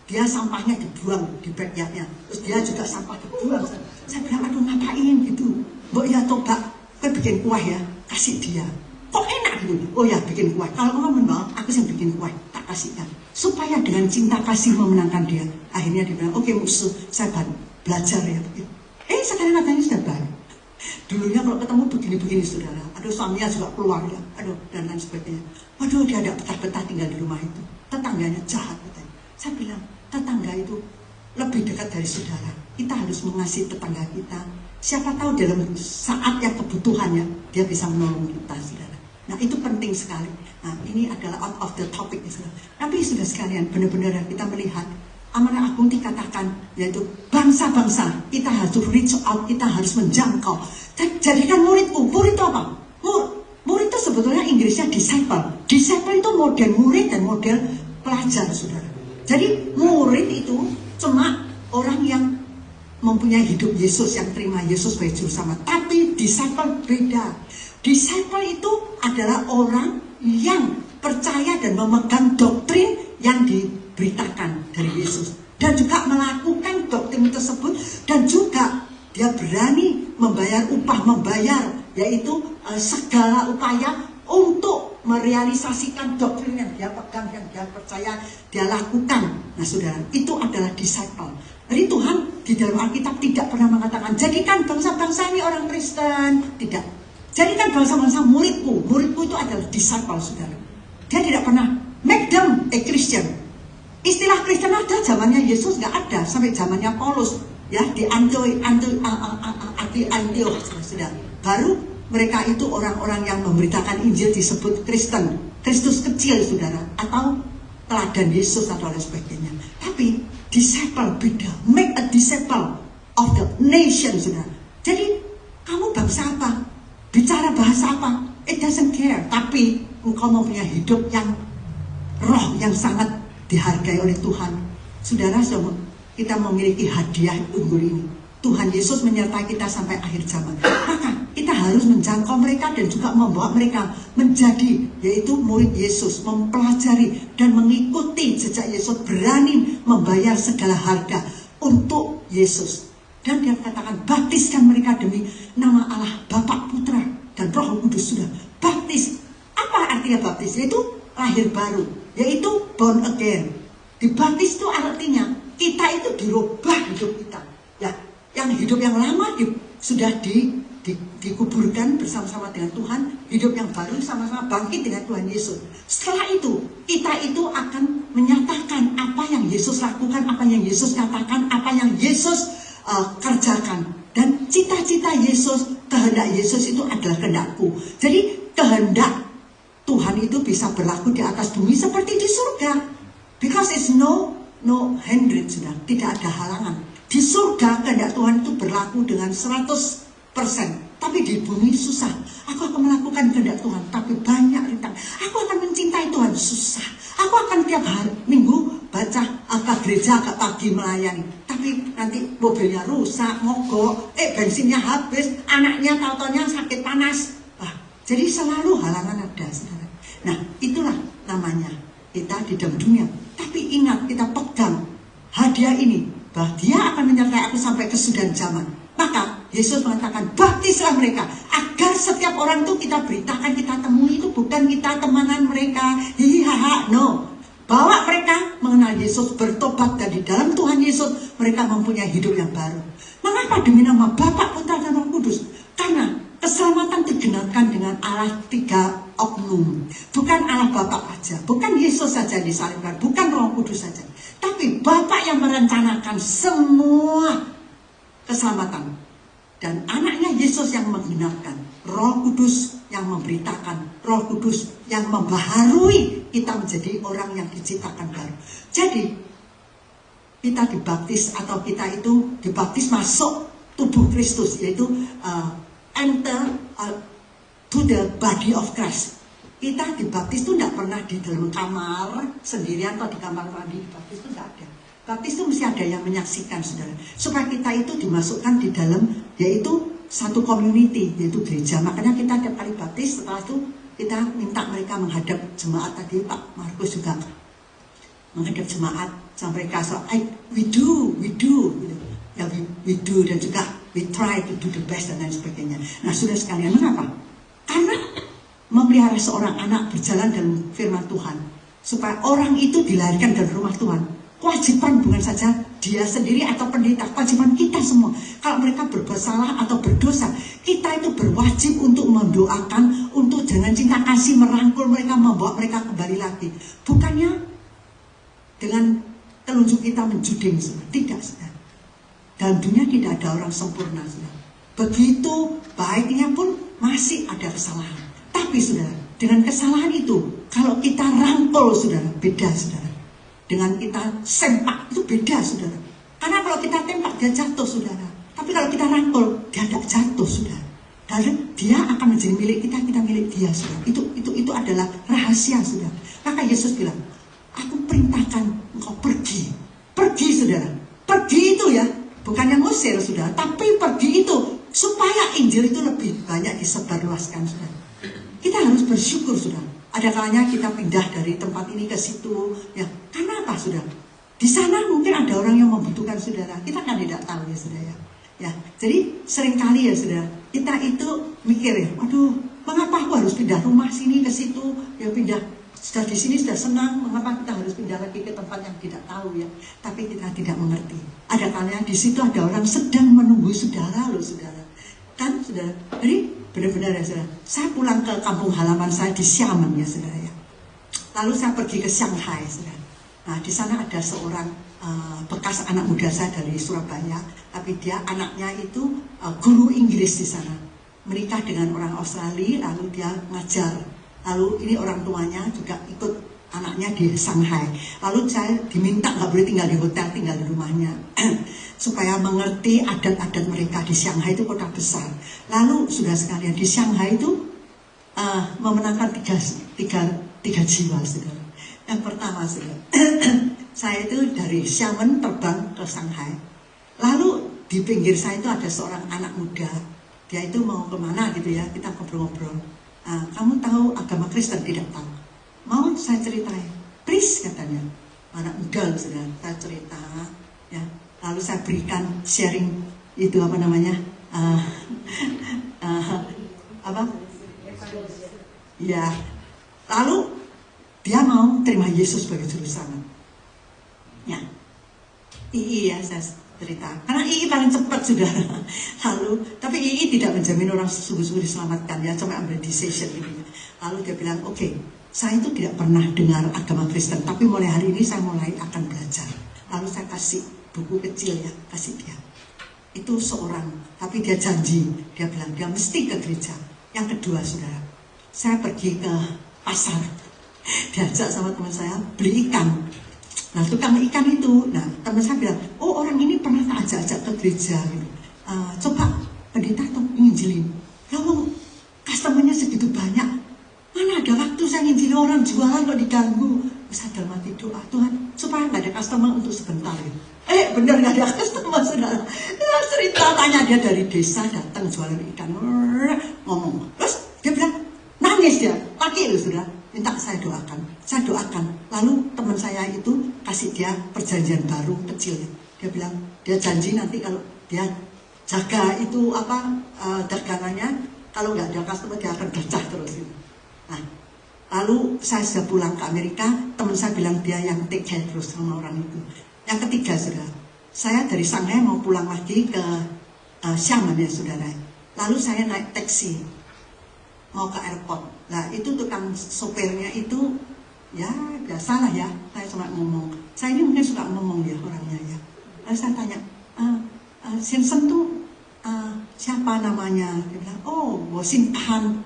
dia sampahnya dibuang di backyardnya, terus dia juga sampah dibuang. Saya bilang, aduh ngapain gitu? Mbok ya coba, kau bikin kue ya, kasih dia. Kok enak gitu? Oh ya bikin kue. Kalau kamu mau, aku yang bikin kue, tak kasihkan. Supaya dengan cinta kasih memenangkan dia. Akhirnya dia bilang, oke musuh, saya belajar ya. Sekarang katanya sudah baik. Dulunya kalau ketemu begini-begini saudara, aduh suaminya juga keluar ya, aduh dan lain sebagainya. Waduh dia ada betah-betah tinggal di rumah itu. Tetangganya jahat katanya. Saya bilang, tetangga itu lebih dekat dari saudara. Kita harus mengasihi tetangga kita. Siapa tahu dalam saat yang kebutuhannya dia bisa menolong kita, saudara. Nah itu penting sekali. Nah ini adalah out of the topic, saudara. Tapi sudah sekalian, benar-benar kita melihat amanah agung dikatakan yaitu bangsa-bangsa kita harus reach out, kita harus menjangkau. Jadikan muridku. Murid itu apa? Murid itu sebetulnya Inggrisnya disciple. Disciple itu model murid dan model pelajar, saudara. Jadi murid itu cuma orang yang mempunyai hidup Yesus, yang terima Yesus sebagai juru selamat. Tapi disciple beda. Disciple itu adalah orang yang percaya dan memegang doktrin yang diberitakan dari Yesus. Dan juga melakukan doktrin tersebut. Dan juga dia berani membayar upah, yaitu segala upaya untuk merealisasikan doktrin yang dia pegang, yang dia percaya, dia lakukan. Nah saudara, itu adalah disciple. Jadi Tuhan di dalam Alkitab tidak pernah mengatakan, jadikan bangsa-bangsa ini orang Kristen. Tidak. Jadikan bangsa-bangsa muridku. Muridku itu adalah disciple, saudara. Dia tidak pernah make them a Christian. Istilah Kristen ada zamannya Yesus, nggak ada sampai zamannya Paulus. Ya, di Antioch, sudah. Baru mereka itu orang-orang yang memberitakan Injil disebut Kristen, Kristus kecil, saudara, atau teladan Yesus atau lain sebagainya. Tapi disciple beda, make a disciple of the nation, saudara. Jadi kamu bangsa apa, bicara bahasa apa, it doesn't care. Tapi engkau mempunyai hidup yang roh yang sangat dihargai oleh Tuhan. Saudara, kita memiliki hadiah unggul ini. Tuhan Yesus menyertai kita sampai akhir zaman. Maka kita harus menjangkau mereka dan juga membawa mereka menjadi, yaitu murid Yesus, mempelajari dan mengikuti jejak Yesus, berani membayar segala harga untuk Yesus. Dan dia katakan, baptiskan mereka demi nama Allah Bapa, Putra, dan Roh Kudus. Sudah baptis. Apa artinya baptis? Yaitu lahir baru, yaitu born again. Dibaptis itu artinya kita itu dirubah hidup kita. Ya, yang hidup yang lama sudah dikuburkan bersama-sama dengan Tuhan, hidup yang baru sama-sama bangkit dengan Tuhan Yesus. Setelah itu, kita itu akan menyatakan apa yang Yesus lakukan, apa yang Yesus katakan, apa yang Yesus kerjakan. Dan cita-cita Yesus, kehendak Yesus itu adalah kehendakku. Jadi kehendak Tuhan itu bisa berlaku di atas bumi seperti di surga. Because it's no hindrance, sudah tidak ada halangan. Di surga kehendak Tuhan itu berlaku dengan 100%. Tapi di bumi susah. Aku akan melakukan kehendak Tuhan, tapi banyak rintang. Aku akan mencintai Tuhan, susah. Aku akan tiap hari minggu baca gereja agak pagi melayani. Tapi nanti mobilnya rusak, mogok, bensinnya habis, anaknya tahu-taunya sakit panas. Jadi selalu halangan ada, saudara. Nah, itulah namanya kita di dalam dunia. Tapi ingat, kita pegang hadiah ini, bahwa dia akan menyertai aku sampai kesudahan zaman. Maka Yesus mengatakan, baptislah mereka, agar setiap orang itu kita beritakan, kita temui, itu bukan kita temanan mereka, hihihaha, no. Bawa mereka mengenal Yesus, bertobat, dan di dalam Tuhan Yesus mereka mempunyai hidup yang baru. Mengapa demi nama Bapa, Putra, dan Roh Kudus? Karena keselamatan digenapkan dengan Allah 3 oknum. Bukan Allah Bapa saja, bukan Yesus saja disalibkan, bukan Roh Kudus saja. Tapi Bapa yang merencanakan semua keselamatan. Dan anaknya Yesus yang menggenapkan. Roh Kudus yang memberitakan. Roh Kudus yang membaharui kita menjadi orang yang diciptakan baru. Jadi kita dibaptis, atau kita itu dibaptis masuk tubuh Kristus, yaitu enter to the body of Christ. Kita dibaptis itu tidak pernah di dalam kamar sendirian atau di kamar mandi. Dibaptis itu tidak ada. Baptis itu mesti ada yang menyaksikan, saudara. Supaya kita itu dimasukkan di dalam, yaitu satu community, yaitu gereja. Makanya kita tiap kali baptis, setelah itu kita minta mereka menghadap jemaat. Tadi Pak Markus juga menghadap jemaat sampai kasar. We do gitu. Ya, we do, dan juga we try to do the best, dan lain sebagainya. Nah, sudah sekalian, mengapa? Karena memelihara seorang anak berjalan dalam firman Tuhan, supaya orang itu dilahirkan dari rumah Tuhan. Kewajiban bukan saja dia sendiri atau pendeta, kewajiban kita semua. Kalau mereka berbuat salah atau berdosa, kita itu berwajib untuk mendoakan, untuk dengan cinta kasih merangkul mereka, membawa mereka kembali lagi. Bukannya dengan telunjuk kita menjuding, tidak, saudara. Dalam dunia tidak ada orang sempurna, saudara. Begitu baiknya pun masih ada kesalahan. Tapi saudara, dengan kesalahan itu, kalau kita rangkul, saudara, beda, saudara. Dengan kita sempak itu beda, saudara. Karena kalau kita tembak dia jatuh, saudara. Tapi kalau kita rangkul dia tidak jatuh, saudara. Dan dia akan menjadi milik kita, kita milik dia, saudara. Itu adalah rahasia, saudara. Maka Yesus bilang, aku perintahkan engkau pergi, saudara. Pergi itu ya, bukan yang ngusir, saudara. Tapi pergi itu supaya Injil itu lebih banyak disebarluaskan, saudara. Kita harus bersyukur, saudara. Ada kalanya kita pindah dari tempat ini ke situ, ya. Karena apa, saudara? Di sana mungkin ada orang yang membutuhkan, saudara. Kita kan tidak tahu, ya, saudara. Ya, jadi seringkali, ya, saudara, kita itu mikir, ya, aduh, mengapa aku harus pindah rumah sini ke situ? Ya, pindah. Sudah di sini sudah senang, mengapa kita harus pindah lagi ke tempat yang tidak tahu, ya? Tapi kita tidak mengerti. Ada kalanya di situ ada orang sedang menunggu saudara, loh, saudara. Kan, saudara? Jadi benar-benar, ya, saudara, saya pulang ke kampung halaman saya di Xiamen, ya, saudara, ya. Lalu saya pergi ke Shanghai, saudara. Nah, di sana ada seorang bekas anak muda saya dari Surabaya, tapi dia anaknya itu guru Inggris di sana, menikah dengan orang Australia, lalu dia ngajar. Lalu ini orang tuanya juga ikut anaknya di Shanghai. Lalu saya diminta nggak boleh tinggal di hotel, tinggal di rumahnya, supaya mengerti adat-adat mereka. Di Shanghai itu kota besar. Lalu sudah sekalian, di Shanghai itu memenangkan tiga jiwa, saudara. Yang pertama, saudara, saya itu dari Xiamen terbang ke Shanghai. Lalu di pinggir saya itu ada seorang anak muda. Dia itu mau kemana gitu ya, kita ngobrol-ngobrol. Kamu tahu agama Kristen? Tidak tahu. Mau saya ceritain? Please, katanya. Anak muda loh, sudah. Saya cerita, ya. Lalu saya berikan sharing itu apa namanya? Apa? Ya. Lalu dia mau terima Yesus sebagai juru selamat. Ya. Iya, saya cerita. Karena II paling cepat sudah. Lalu, tapi II tidak menjamin orang sungguh-sungguh diselamatkan, ya, cuma ambil decision gitu. Lalu dia bilang, oke, saya itu tidak pernah dengar agama Kristen, tapi mulai hari ini saya mulai akan belajar. Lalu saya kasih buku kecil, ya, kasih dia. Itu seorang, tapi dia janji, dia bilang dia mesti ke gereja. Yang kedua, saudara, saya pergi ke pasar, diajak sama teman saya beli ikan. Nah, tukang ikan itu, nah teman saya bilang, oh orang ini pernah tak ajak-ajak ke gereja gitu. Coba pendeta tuh nginjilin. Kalau customernya segitu banyak, mana ada waktu saya nginjilin orang jualan kok diganggu. Saya dalam hati doa, Tuhan supaya nggak ada customer untuk sebentar gitu. Bener nggak ada customer, saudara. Nah, cerita tanya dia dari desa datang jualan ikan, ngomong. Terus dia bilang, nangis dia, laki loh saudara. Minta saya doakan. Lalu teman saya itu kasih dia perjanjian baru kecil. Dia bilang, dia janji nanti kalau dia jaga itu dagangannya, kalau nggak ada customer dia akan pecah terus. Nah, lalu saya sudah pulang ke Amerika, teman saya bilang dia yang take care terus sama orang itu. Yang ketiga, saudara, saya dari Shanghai mau pulang lagi ke Xiamen, ya saudara. Lalu saya naik taksi mau ke airport. Nah, itu tukang sopirnya itu, ya biasalah ya, saya cuma ngomong. Saya ini mungkin suka ngomong ya orangnya ya. Lalu saya tanya, Simpson tuh siapa namanya? Dia bilang, oh, Wosin Pan.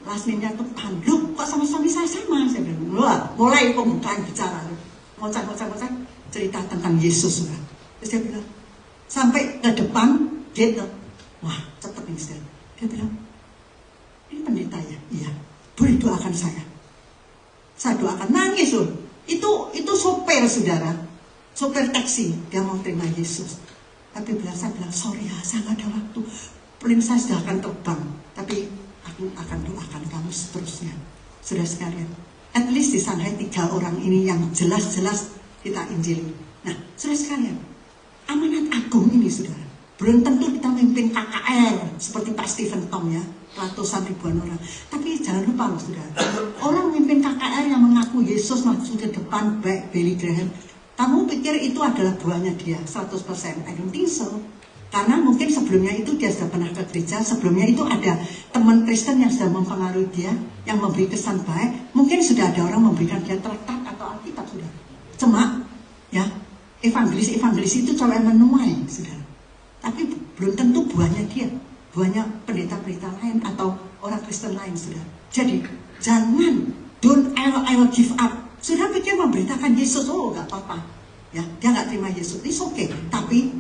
Last name-nya tuh Pan. Loh, kok sama suami saya sama? Saya bilang, wah, mulai pembukaan bicara. Ngocak, cerita tentang Yesus. Sudah. Terus dia bilang, sampai ke depan, gate. Wah, cepet nih, dia bilang, ini pendeta ya? Iya. Boleh doakan saya? Saya doakan, nangis loh. Itu sopir, saudara. Sopir taksi, dia mau terima Yesus. Tapi saya bilang, sorry ya, saya nggak ada waktu. Paling saya sudah akan terbang. Tapi aku akan doakan kamu seterusnya. Saudara sekalian, at least di Shanghai 3 orang ini yang jelas-jelas kita injili. Nah, saudara sekalian, amanat agung ini, saudara. Belum tentu kita memimpin KKR seperti Pak Stephen Tom ya, ratusan ribuan orang. Tapi jangan lupa loh saudara, orang memimpin KKR yang mengaku Yesus maju ke depan, baik Billy Graham, kamu pikir itu adalah buahnya dia 100%? I don't think so. Karena mungkin sebelumnya itu dia sudah pernah ke gereja, sebelumnya itu ada teman Kristen yang sudah mempengaruhi dia, yang memberi kesan baik. Mungkin sudah ada orang memberikan dia traktat atau Alkitab sudah. Cuma ya, evangelis itu cuma menuai saudara. Tapi belum tentu buahnya dia, buahnya pendeta-pendeta lain atau orang Kristen lain, saudara. Jadi jangan, don't ever give up. Sudah pikir memberitakan Yesus, oh nggak apa-apa, ya dia nggak terima Yesus, it's okay. Tapi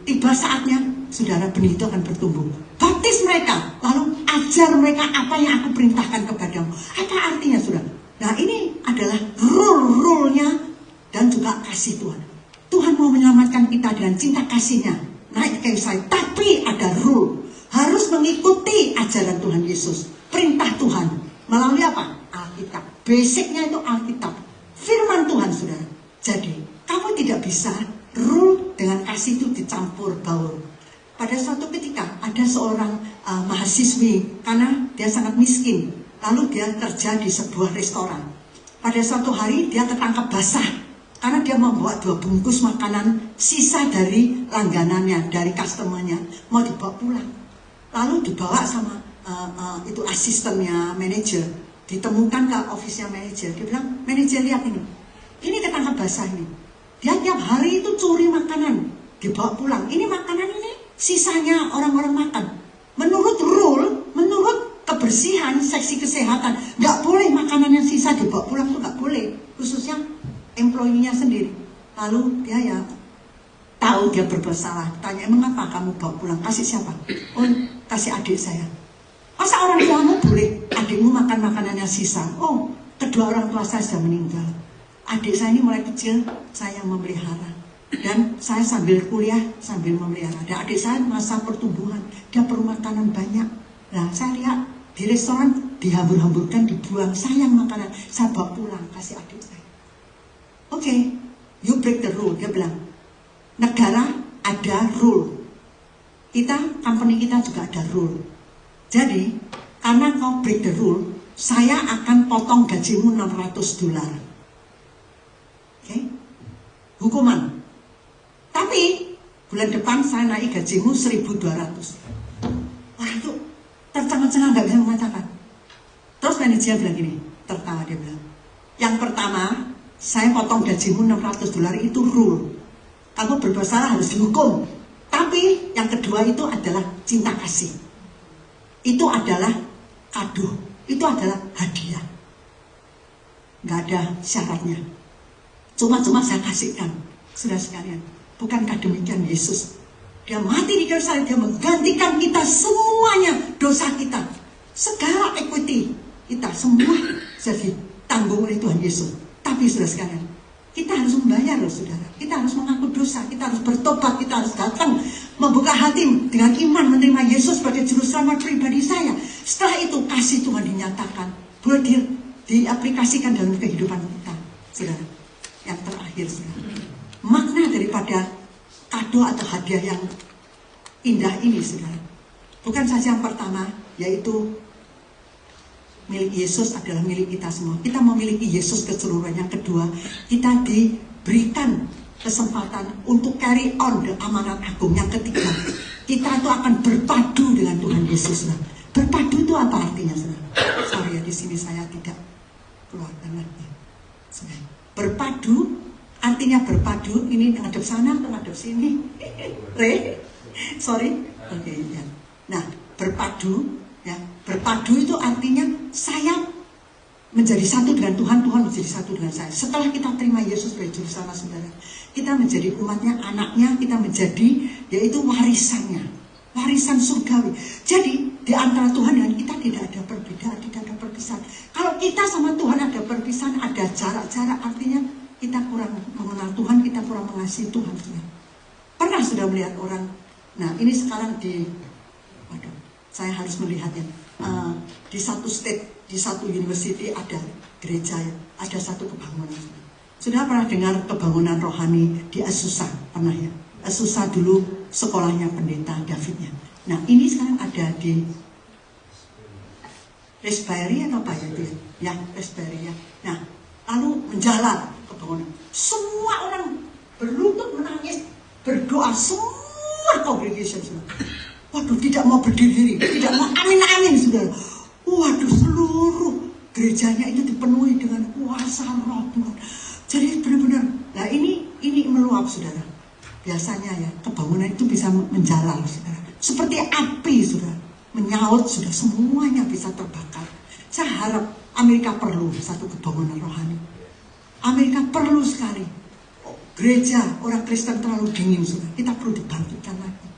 tiba saatnya, saudara, benih itu akan bertumbuh. Baptis mereka, lalu ajar mereka apa yang aku perintahkan kepadamu. Apa artinya, saudara? Nah, ini adalah rule-nya dan juga kasih Tuhan. Tuhan mau menyelamatkan kita dengan cinta kasihnya. Naik kayu salib, tapi ada rule, harus mengikuti ajaran Tuhan Yesus, perintah Tuhan melalui apa? Alkitab. Basicnya itu Alkitab, firman Tuhan, saudara. Jadi kamu tidak bisa rule dengan kasih itu dicampur baur. Pada suatu ketika ada seorang mahasiswi, karena dia sangat miskin, lalu dia kerja di sebuah restoran. Pada suatu hari dia ketangkap basah karena dia membawa 2 bungkus makanan sisa dari langganannya, dari customernya, mau dibawa pulang. Lalu dibawa sama itu asistennya manajer, ditemukan ke ofisnya manajer. Dia bilang, manajer lihat ini ketangkap basah ini. Dia tiap hari itu curi makanan, dibawa pulang. Ini makanan ini sisanya orang-orang makan. Menurut rule, menurut kebersihan, seksi kesehatan, nggak boleh makanan yang sisa dibawa pulang, itu nggak boleh. Khususnya employee-nya sendiri. Lalu dia ya tahu dia bersalah, tanya, mengapa kamu bawa pulang? Kasih siapa? Oh, kasih adik saya. Masa orang tuamu boleh adikmu makan makanan yang sisa? Oh, kedua orang tua saya sudah meninggal. Adik saya ini mulai kecil, saya yang memelihara. Dan saya sambil kuliah, sambil memelihara. Dan adik saya masa pertumbuhan, dia perlu makanan banyak. Nah, saya lihat di restoran dihambur-hamburkan, dibuang. Saya yang makanan, saya bawa pulang, kasih adik saya. Oke, you break the rule, dia bilang. Negara ada rule. Company kita juga ada rule. Jadi, karena kau break the rule, saya akan potong gajimu $600. Oke, hukuman. Tapi bulan depan saya naik gajimu 1.200. Wah, itu tercengang-cengang, nggak bisa mengatakan. Terus manajer bilang gini, tertawa dia bilang, yang pertama saya potong gajimu $600 itu rule. Kamu berbuat salah harus dihukum. Tapi yang kedua itu adalah cinta kasih. Itu adalah kado. Itu adalah hadiah. Nggak ada syaratnya. Cuma saya kasihkan, saudara sekalian. Bukankah demikian Yesus? Dia mati di kayu salib, dia menggantikan kita semuanya, dosa kita, segala equity kita semua jadi tanggung oleh Tuhan Yesus. Tapi saudara sekalian, kita harus membayar loh saudara. Kita harus mengaku dosa, kita harus bertobat, kita harus datang membuka hati dengan iman menerima Yesus sebagai juru selamat pribadi saya. Setelah itu kasih Tuhan dinyatakan, boleh diaplikasikan dalam kehidupan kita, saudara. Yang terakhir, saudara, makna daripada kado atau hadiah yang indah ini, saudara, bukan saja yang pertama, yaitu milik Yesus adalah milik kita semua. Kita memiliki Yesus keseluruhan. Yang kedua, kita diberikan kesempatan untuk carry on the amanat agung. Yang ketiga, kita itu akan berpadu dengan Tuhan Yesus. Saudara. Berpadu itu apa artinya, saudara? Sorry ya, di sini saya tidak keluarkan lagi. Saudara. Berpadu, artinya berpadu, ini menghadap sana, menghadap sini. Sorry. Oke, ya. Nah, berpadu, ya. Berpadu itu artinya saya menjadi satu dengan Tuhan, Tuhan menjadi satu dengan saya. Setelah kita terima Yesus sebagai juru selamat, saudara, kita menjadi umatnya, anaknya, kita menjadi, yaitu warisannya, warisan surgawi. Jadi, di antara Tuhan dan kita tidak ada perbedaan, tidak ada perpisahan. Kalau kita sama Tuhan ada perpisahan, ada jarak-jarak, artinya kita kurang mengenal Tuhan, kita kurang mengasihi Tuhan. Pernah sudah melihat orang, nah ini sekarang saya harus melihatnya, di satu state, di satu university ada gereja, ada satu kebangunan. Sudah pernah dengar kebangunan rohani di Azusa? Pernah ya? Azusa dulu sekolahnya pendeta Davidnya. Nah ini sekarang ada di Raspberry atau apa ya itu ya? Ya, Raspberry ya. Nah, lalu menjalar kebangunan. Semua orang berlutut menangis, berdoa, semua congregation semua. Waduh, tidak mau berdiri, tidak mau amin-amin, saudara. Waduh, seluruh gerejanya itu dipenuhi dengan kuasa roh Tuhan. Jadi benar-benar, nah ini meluap, saudara. Biasanya ya, kebangunan itu bisa menjalar, saudara. Seperti api, saudara. Menyaut, sudah semuanya bisa terbakar. Saya harap Amerika perlu satu kebangunan rohani. Amerika perlu sekali. Gereja, orang Kristen terlalu dingin, saudara. Kita perlu dibangkitkan lagi.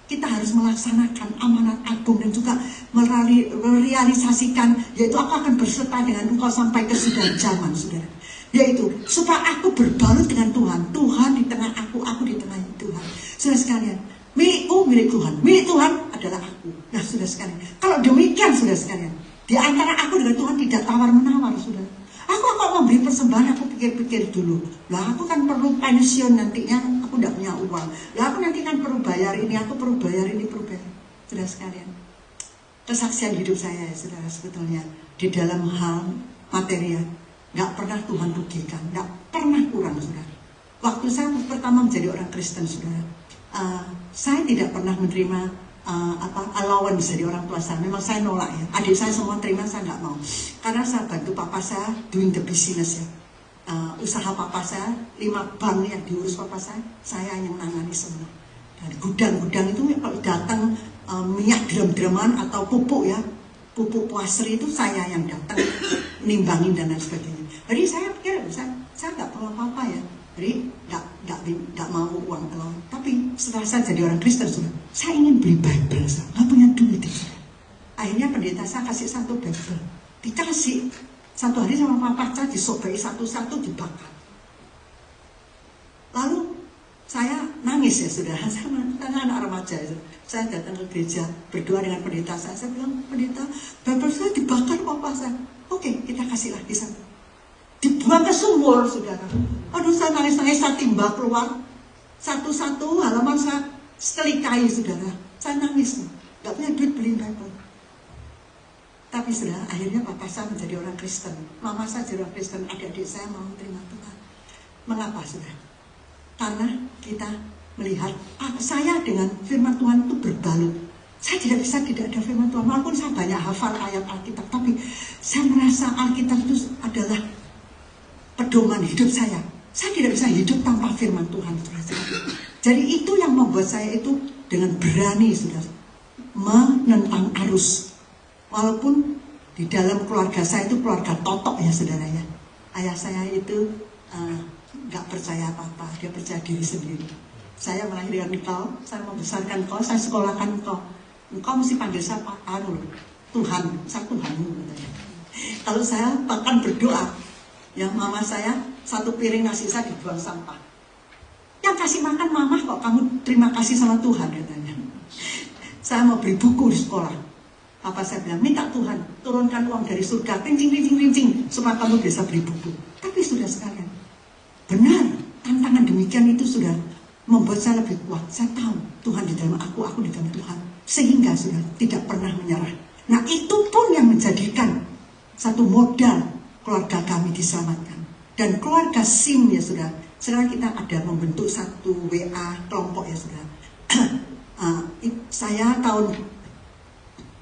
Kita harus melaksanakan amanat agung dan juga merealisasikan, yaitu aku akan berserta dengan engkau sampai kesudahan zaman, saudara. Yaitu supaya aku berbalut dengan Tuhan, Tuhan di tengah aku di tengah Tuhan. Saudara sekalian, milikku milik Tuhan, milik Tuhan adalah aku. Nah, saudara sekalian, kalau demikian, saudara sekalian, di antara aku dengan Tuhan tidak tawar menawar, saudara. Aku kok memberi persembahan, aku pikir-pikir dulu. Lah aku kan perlu pensiun nantinya, aku tidak punya uang. Lah aku nanti kan perlu bayar ini, aku perlu bayar ini, perlu bayar. Saudara sekalian, kesaksian hidup saya, saudara, sebetulnya di dalam hal material nggak pernah Tuhan rugikan, nggak pernah kurang, saudara. Waktu saya pertama menjadi orang Kristen, saudara, saya tidak pernah menerima allowance dari orang tua saya. Memang saya nolak ya. Adik saya semua terima, saya nggak mau. Karena saya bantu papa saya doing the business ya. Usaha papa saya, 5 bank yang diurus papa saya yang nangani semua. Dan gudang-gudang itu kalau datang minyak drum-druman atau pupuk ya, pupuk puasri itu saya yang datang nimbangin dan lain sebagainya. Jadi saya pikir saya nggak perlu apa-apa ya. Jadi nggak mau uang allowance. Tapi setelah saya jadi orang Kristen, saya ingin beli Bible, saya nggak punya duit. Akhirnya pendeta saya kasih 1 Bible, dikasih 1 hari sama papa saya disobai satu-satu dibakar. Lalu saya nangis ya saudara, saya anak remaja itu. Saya datang ke gereja berdoa dengan pendeta saya bilang, pendeta, Bible saya dibakar papa saya. Oke, kita kasih lagi satu. Dibuang ke sumur saudara. Aduh saya nangis-nangis, saya timbang keluar. Satu-satu halaman saya setelikai saudara. Saya nangis, gak punya duit beli Bible. Tapi saudara, akhirnya papa saya menjadi orang Kristen. Mama saya jadi orang Kristen, adik-adik saya mau terima Tuhan. Mengapa saudara? Karena kita melihat saya dengan firman Tuhan itu berbalut. Saya tidak bisa tidak ada firman Tuhan. Walaupun saya banyak hafal ayat Alkitab, tapi saya merasa Alkitab itu adalah pedoman hidup saya. Saya tidak bisa hidup tanpa firman Tuhan. Jadi itu yang membuat saya itu dengan berani saudara menentang arus. Walaupun di dalam keluarga saya itu keluarga totok ya saudara ya. Ayah saya itu gak percaya apa-apa, dia percaya diri sendiri. Saya melahirkan engkau, saya membesarkan engkau, saya sekolahkan engkau. Engkau mesti panggil saya Tuhan, saya Tuhanmu. Kalau saya bahkan berdoa, ya mama saya satu piring nasi saya dibuang sampah. Yang kasih makan mama kok, kamu terima kasih sama Tuhan katanya. Saya mau beli buku di sekolah. Papa saya bilang, minta Tuhan turunkan uang dari surga, rincing, supaya kamu bisa beli buku. Tapi sudah sekalian, benar, tantangan demikian itu sudah membuat saya lebih kuat. Saya tahu Tuhan di dalam aku di dalam Tuhan. Sehingga sudah tidak pernah menyerah. Nah itu pun yang menjadikan satu modal keluarga kami diselamatkan. Dan keluarga SIM ya sudah. Sekarang kita ada membentuk satu WA kelompok ya sudah. Saya tahun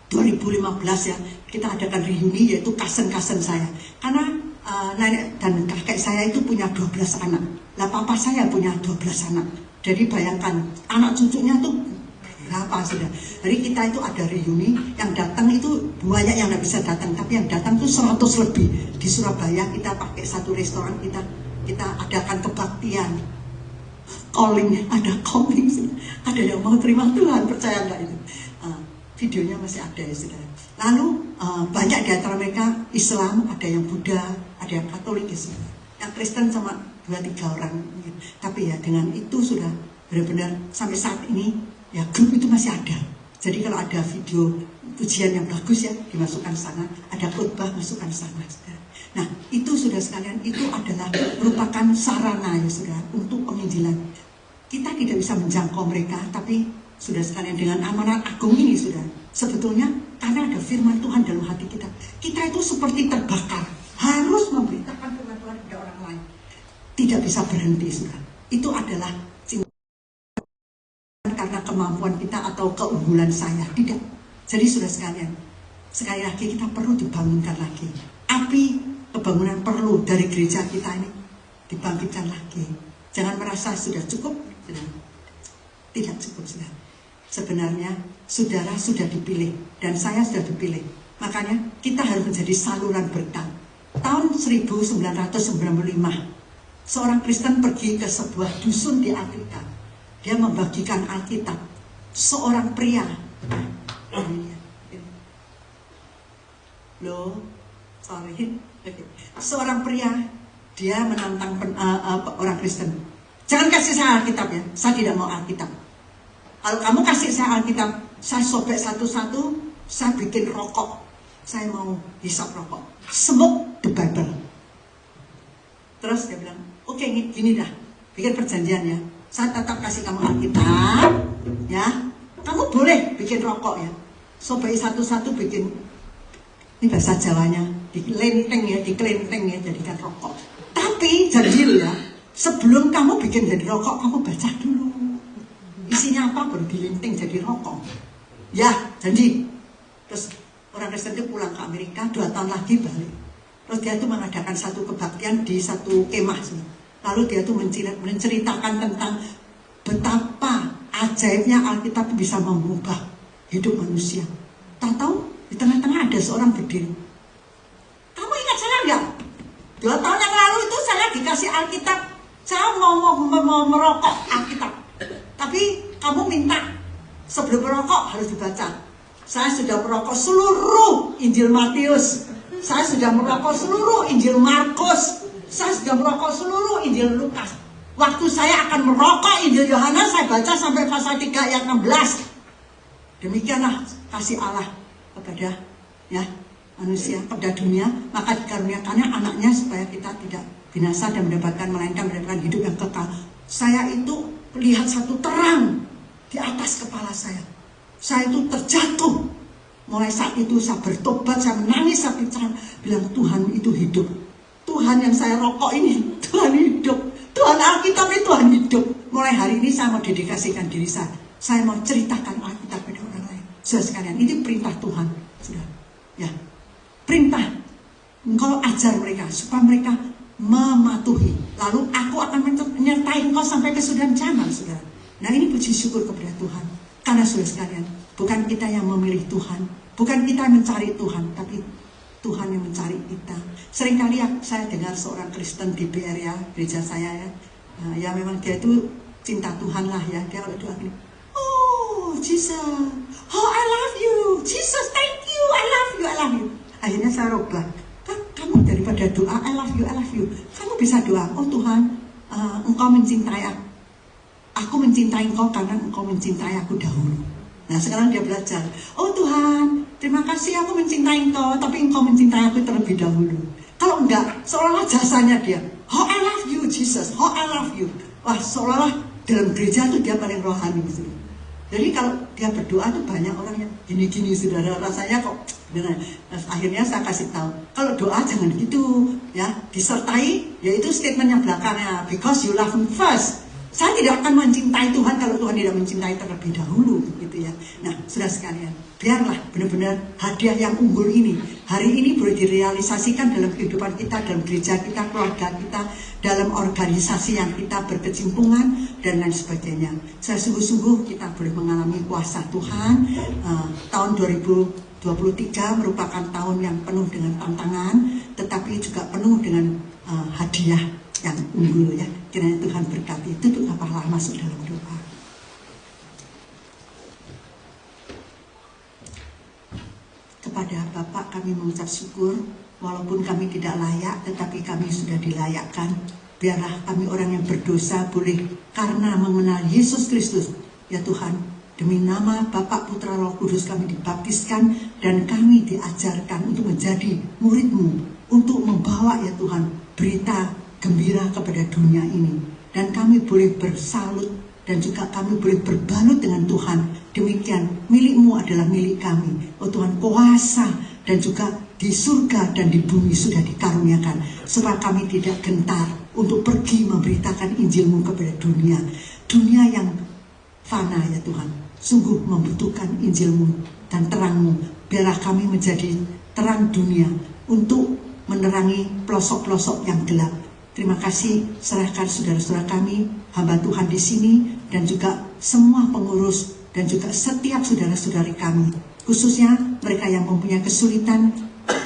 2015 ya, kita adakan reuni yaitu kasen-kasen saya. Karena nenek dan kakek saya itu punya 12 anak. Lah papa saya punya 12 anak. Jadi bayangkan anak cucunya tuh berapa sudah. Jadi kita itu ada reuni, yang datang itu banyak yang nggak bisa datang, tapi yang datang tuh 100 lebih. Di Surabaya kita pakai satu restoran, kita adakan kebaktian. Calling, ada calling. Ada yang mau terima Tuhan, percaya nggak itu? Videonya masih ada ya saudara. Lalu banyak di antara mereka Islam, ada yang Buddha, ada yang Katolik ya saudara. Yang Kristen cuma 2-3 orang. Tapi ya dengan itu sudah benar-benar sampai saat ini ya grup itu masih ada. Jadi kalau ada video pujian yang bagus ya dimasukkan sana, ada khotbah masukkan sana. Saudara. Nah itu sudah sekalian, itu adalah merupakan sarana ya saudara untuk penginjilan. Kita tidak bisa menjangkau mereka, tapi sudah sekalian dengan amanat agung ini sudah sebetulnya karena ada firman Tuhan dalam hati kita. Kita itu seperti terbakar, harus memberitakan firman Tuhan kepada orang lain. Tidak bisa berhenti sudah. Itu adalah karena kemampuan kita atau keunggulan saya, tidak. Jadi sudah sekalian, sekali lagi kita perlu dibangunkan lagi. Api kebangunan perlu dari gereja kita ini dibangkitkan lagi. Jangan merasa sudah cukup, tidak cukup sudah. Sebenarnya saudara sudah dipilih dan saya sudah dipilih. Makanya kita harus menjadi saluran berkat. Tahun 1995, seorang Kristen pergi ke sebuah dusun di Afrika. Dia membagikan Alkitab. Seorang pria, seorang pria, dia menantang orang Kristen. Jangan kasih saya Alkitab ya, saya tidak mau Alkitab. Kalau kamu kasih saya Alkitab, saya sobek satu-satu, saya bikin rokok. Saya mau hisap rokok. Smoke the Bible. Terus dia bilang, oke, gini dah, bikin perjanjian ya. Saya tetap kasih kamu Alkitab, ya. Kamu boleh bikin rokok ya. Sobek satu-satu bikin, ini bahasa Jawanya, dikelenteng ya, jadikan rokok. Tapi janji ya, sebelum kamu bikin jadi rokok, kamu baca dulu. Isinya apa baru dilinting jadi rokok. Ya, janji. Terus orang Kristen itu pulang ke Amerika, 2 tahun lagi balik. Terus dia itu mengadakan satu kebaktian di satu kemah. Lalu dia itu menceritakan tentang betapa ajaibnya Alkitab bisa mengubah hidup manusia. Tahu di tengah-tengah ada seorang berdiri. Kamu ingat saya nggak? 2 tahun yang lalu itu saya dikasih Alkitab. Saya mau merokok Alkitab. Tapi kamu minta sebelum merokok harus dibaca. Saya sudah merokok seluruh Injil Matius. Saya sudah merokok seluruh Injil Markus. Saya sudah merokok seluruh Injil Lukas. Waktu saya akan merokok Injil Yohanes, saya baca sampai pasal 3 ayat 16. Demikianlah kasih Allah kepada manusia, kepada dunia, maka dikaruniakannya anaknya supaya kita tidak binasa dan mendapatkan hidup yang kekal. Saya itu lihat satu terang di atas kepala saya. Saya itu terjatuh. Mulai saat itu saya bertobat, saya menangis, saya bilang Tuhan itu hidup. Tuhan yang saya rokok ini, Tuhan hidup. Tuhan Alkitab itu Tuhan hidup. Mulai hari ini saya mau dedikasikan diri saya. Saya mau ceritakan Alkitab pada orang lain. Saudara sekalian, ini perintah Tuhan. Sudah, ya, perintah. Engkau ajar mereka supaya mereka mematuhi. Lalu aku akan menyertai engkau sampai kesudahan zaman, saudara. Nah, ini puji syukur kepada Tuhan. Karena saudara sekalian, bukan kita yang memilih Tuhan, bukan kita yang mencari Tuhan, tapi Tuhan yang mencari kita. Seringkali saya dengar seorang Kristen di area gereja saya ya memang dia itu cinta Tuhan lah ya. Dia kalau doa gini, oh Jesus, oh I love you, Jesus thank you, I love you, I love you. Akhirnya saya rubah, kamu daripada doa I love you, kamu bisa doa, oh Tuhan, engkau mencintai aku mencintai engkau karena engkau mencintai aku dahulu. Nah sekarang dia belajar, oh Tuhan, terima kasih aku mencintai engkau, tapi engkau mencintai aku terlebih dahulu. Kalau enggak, seolah-olah jasanya dia, oh I love you Jesus, oh I love you. Wah seolah-olah dalam gereja itu dia paling rohani gitu. Jadi kalau dia berdoa tuh banyak orang yang gini-gini, saudara, rasanya kok benar. Nah, akhirnya saya kasih tahu, kalau doa jangan gitu ya, disertai yaitu statement yang belakangnya, because you love me first. Saya tidak akan mencintai Tuhan kalau Tuhan tidak mencintai terlebih dahulu, gitu ya. Nah, saudara sekalian, biarlah benar-benar hadiah yang unggul ini hari ini boleh direalisasikan dalam kehidupan kita, dalam gereja kita, keluarga kita, dalam organisasi yang kita berkecimpungan dan lain sebagainya. Saya sungguh-sungguh kita boleh mengalami kuasa Tuhan. Tahun 2023 merupakan tahun yang penuh dengan tantangan, tetapi juga penuh dengan hadiah yang unggul ya. Kiranya Tuhan berkati. Tutuplah masuk dalam doa. Kepada Bapak kami mengucap syukur, walaupun kami tidak layak, tetapi kami sudah dilayakkan. Biarlah kami orang yang berdosa boleh karena mengenal Yesus Kristus, ya Tuhan, demi nama Bapa, Putra, Roh Kudus kami dibaptiskan dan kami diajarkan untuk menjadi murid-Mu, untuk membawa ya Tuhan berita gembira kepada dunia ini. Dan kami boleh bersalut dan juga kami boleh berbalut dengan Tuhan. Demikian, milik-Mu adalah milik kami. Oh Tuhan, kuasa dan juga di surga dan di bumi sudah dikaruniakan, supaya kami tidak gentar untuk pergi memberitakan Injil-Mu kepada dunia. Dunia yang fana ya Tuhan, sungguh membutuhkan Injil-Mu dan terang-Mu. Biarlah kami menjadi terang dunia untuk menerangi pelosok-pelosok yang gelap. Terima kasih, serahkan saudara-saudara kami, hamba Tuhan di sini, dan juga semua pengurus, dan juga setiap saudara-saudari kami. Khususnya mereka yang mempunyai kesulitan,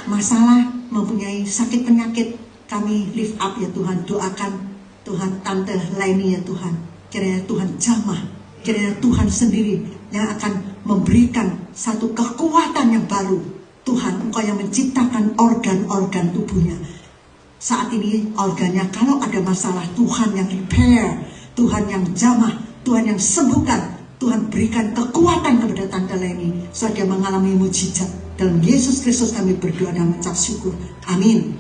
masalah, mempunyai sakit penyakit, kami lift up ya Tuhan, doakan Tuhan Tante Laini ya Tuhan. Kiranya Tuhan jamah, kiranya Tuhan sendiri yang akan memberikan satu kekuatan yang baru. Tuhan, Engkau yang menciptakan organ-organ tubuhnya. Saat ini organnya kalau ada masalah, Tuhan yang repair, Tuhan yang jamah, Tuhan yang sembuhkan. Tuhan berikan kekuatan kepada Tante Leni supaya dia mengalami mujizat. Dalam Yesus Kristus kami berdoa dan mengucap syukur. Amin.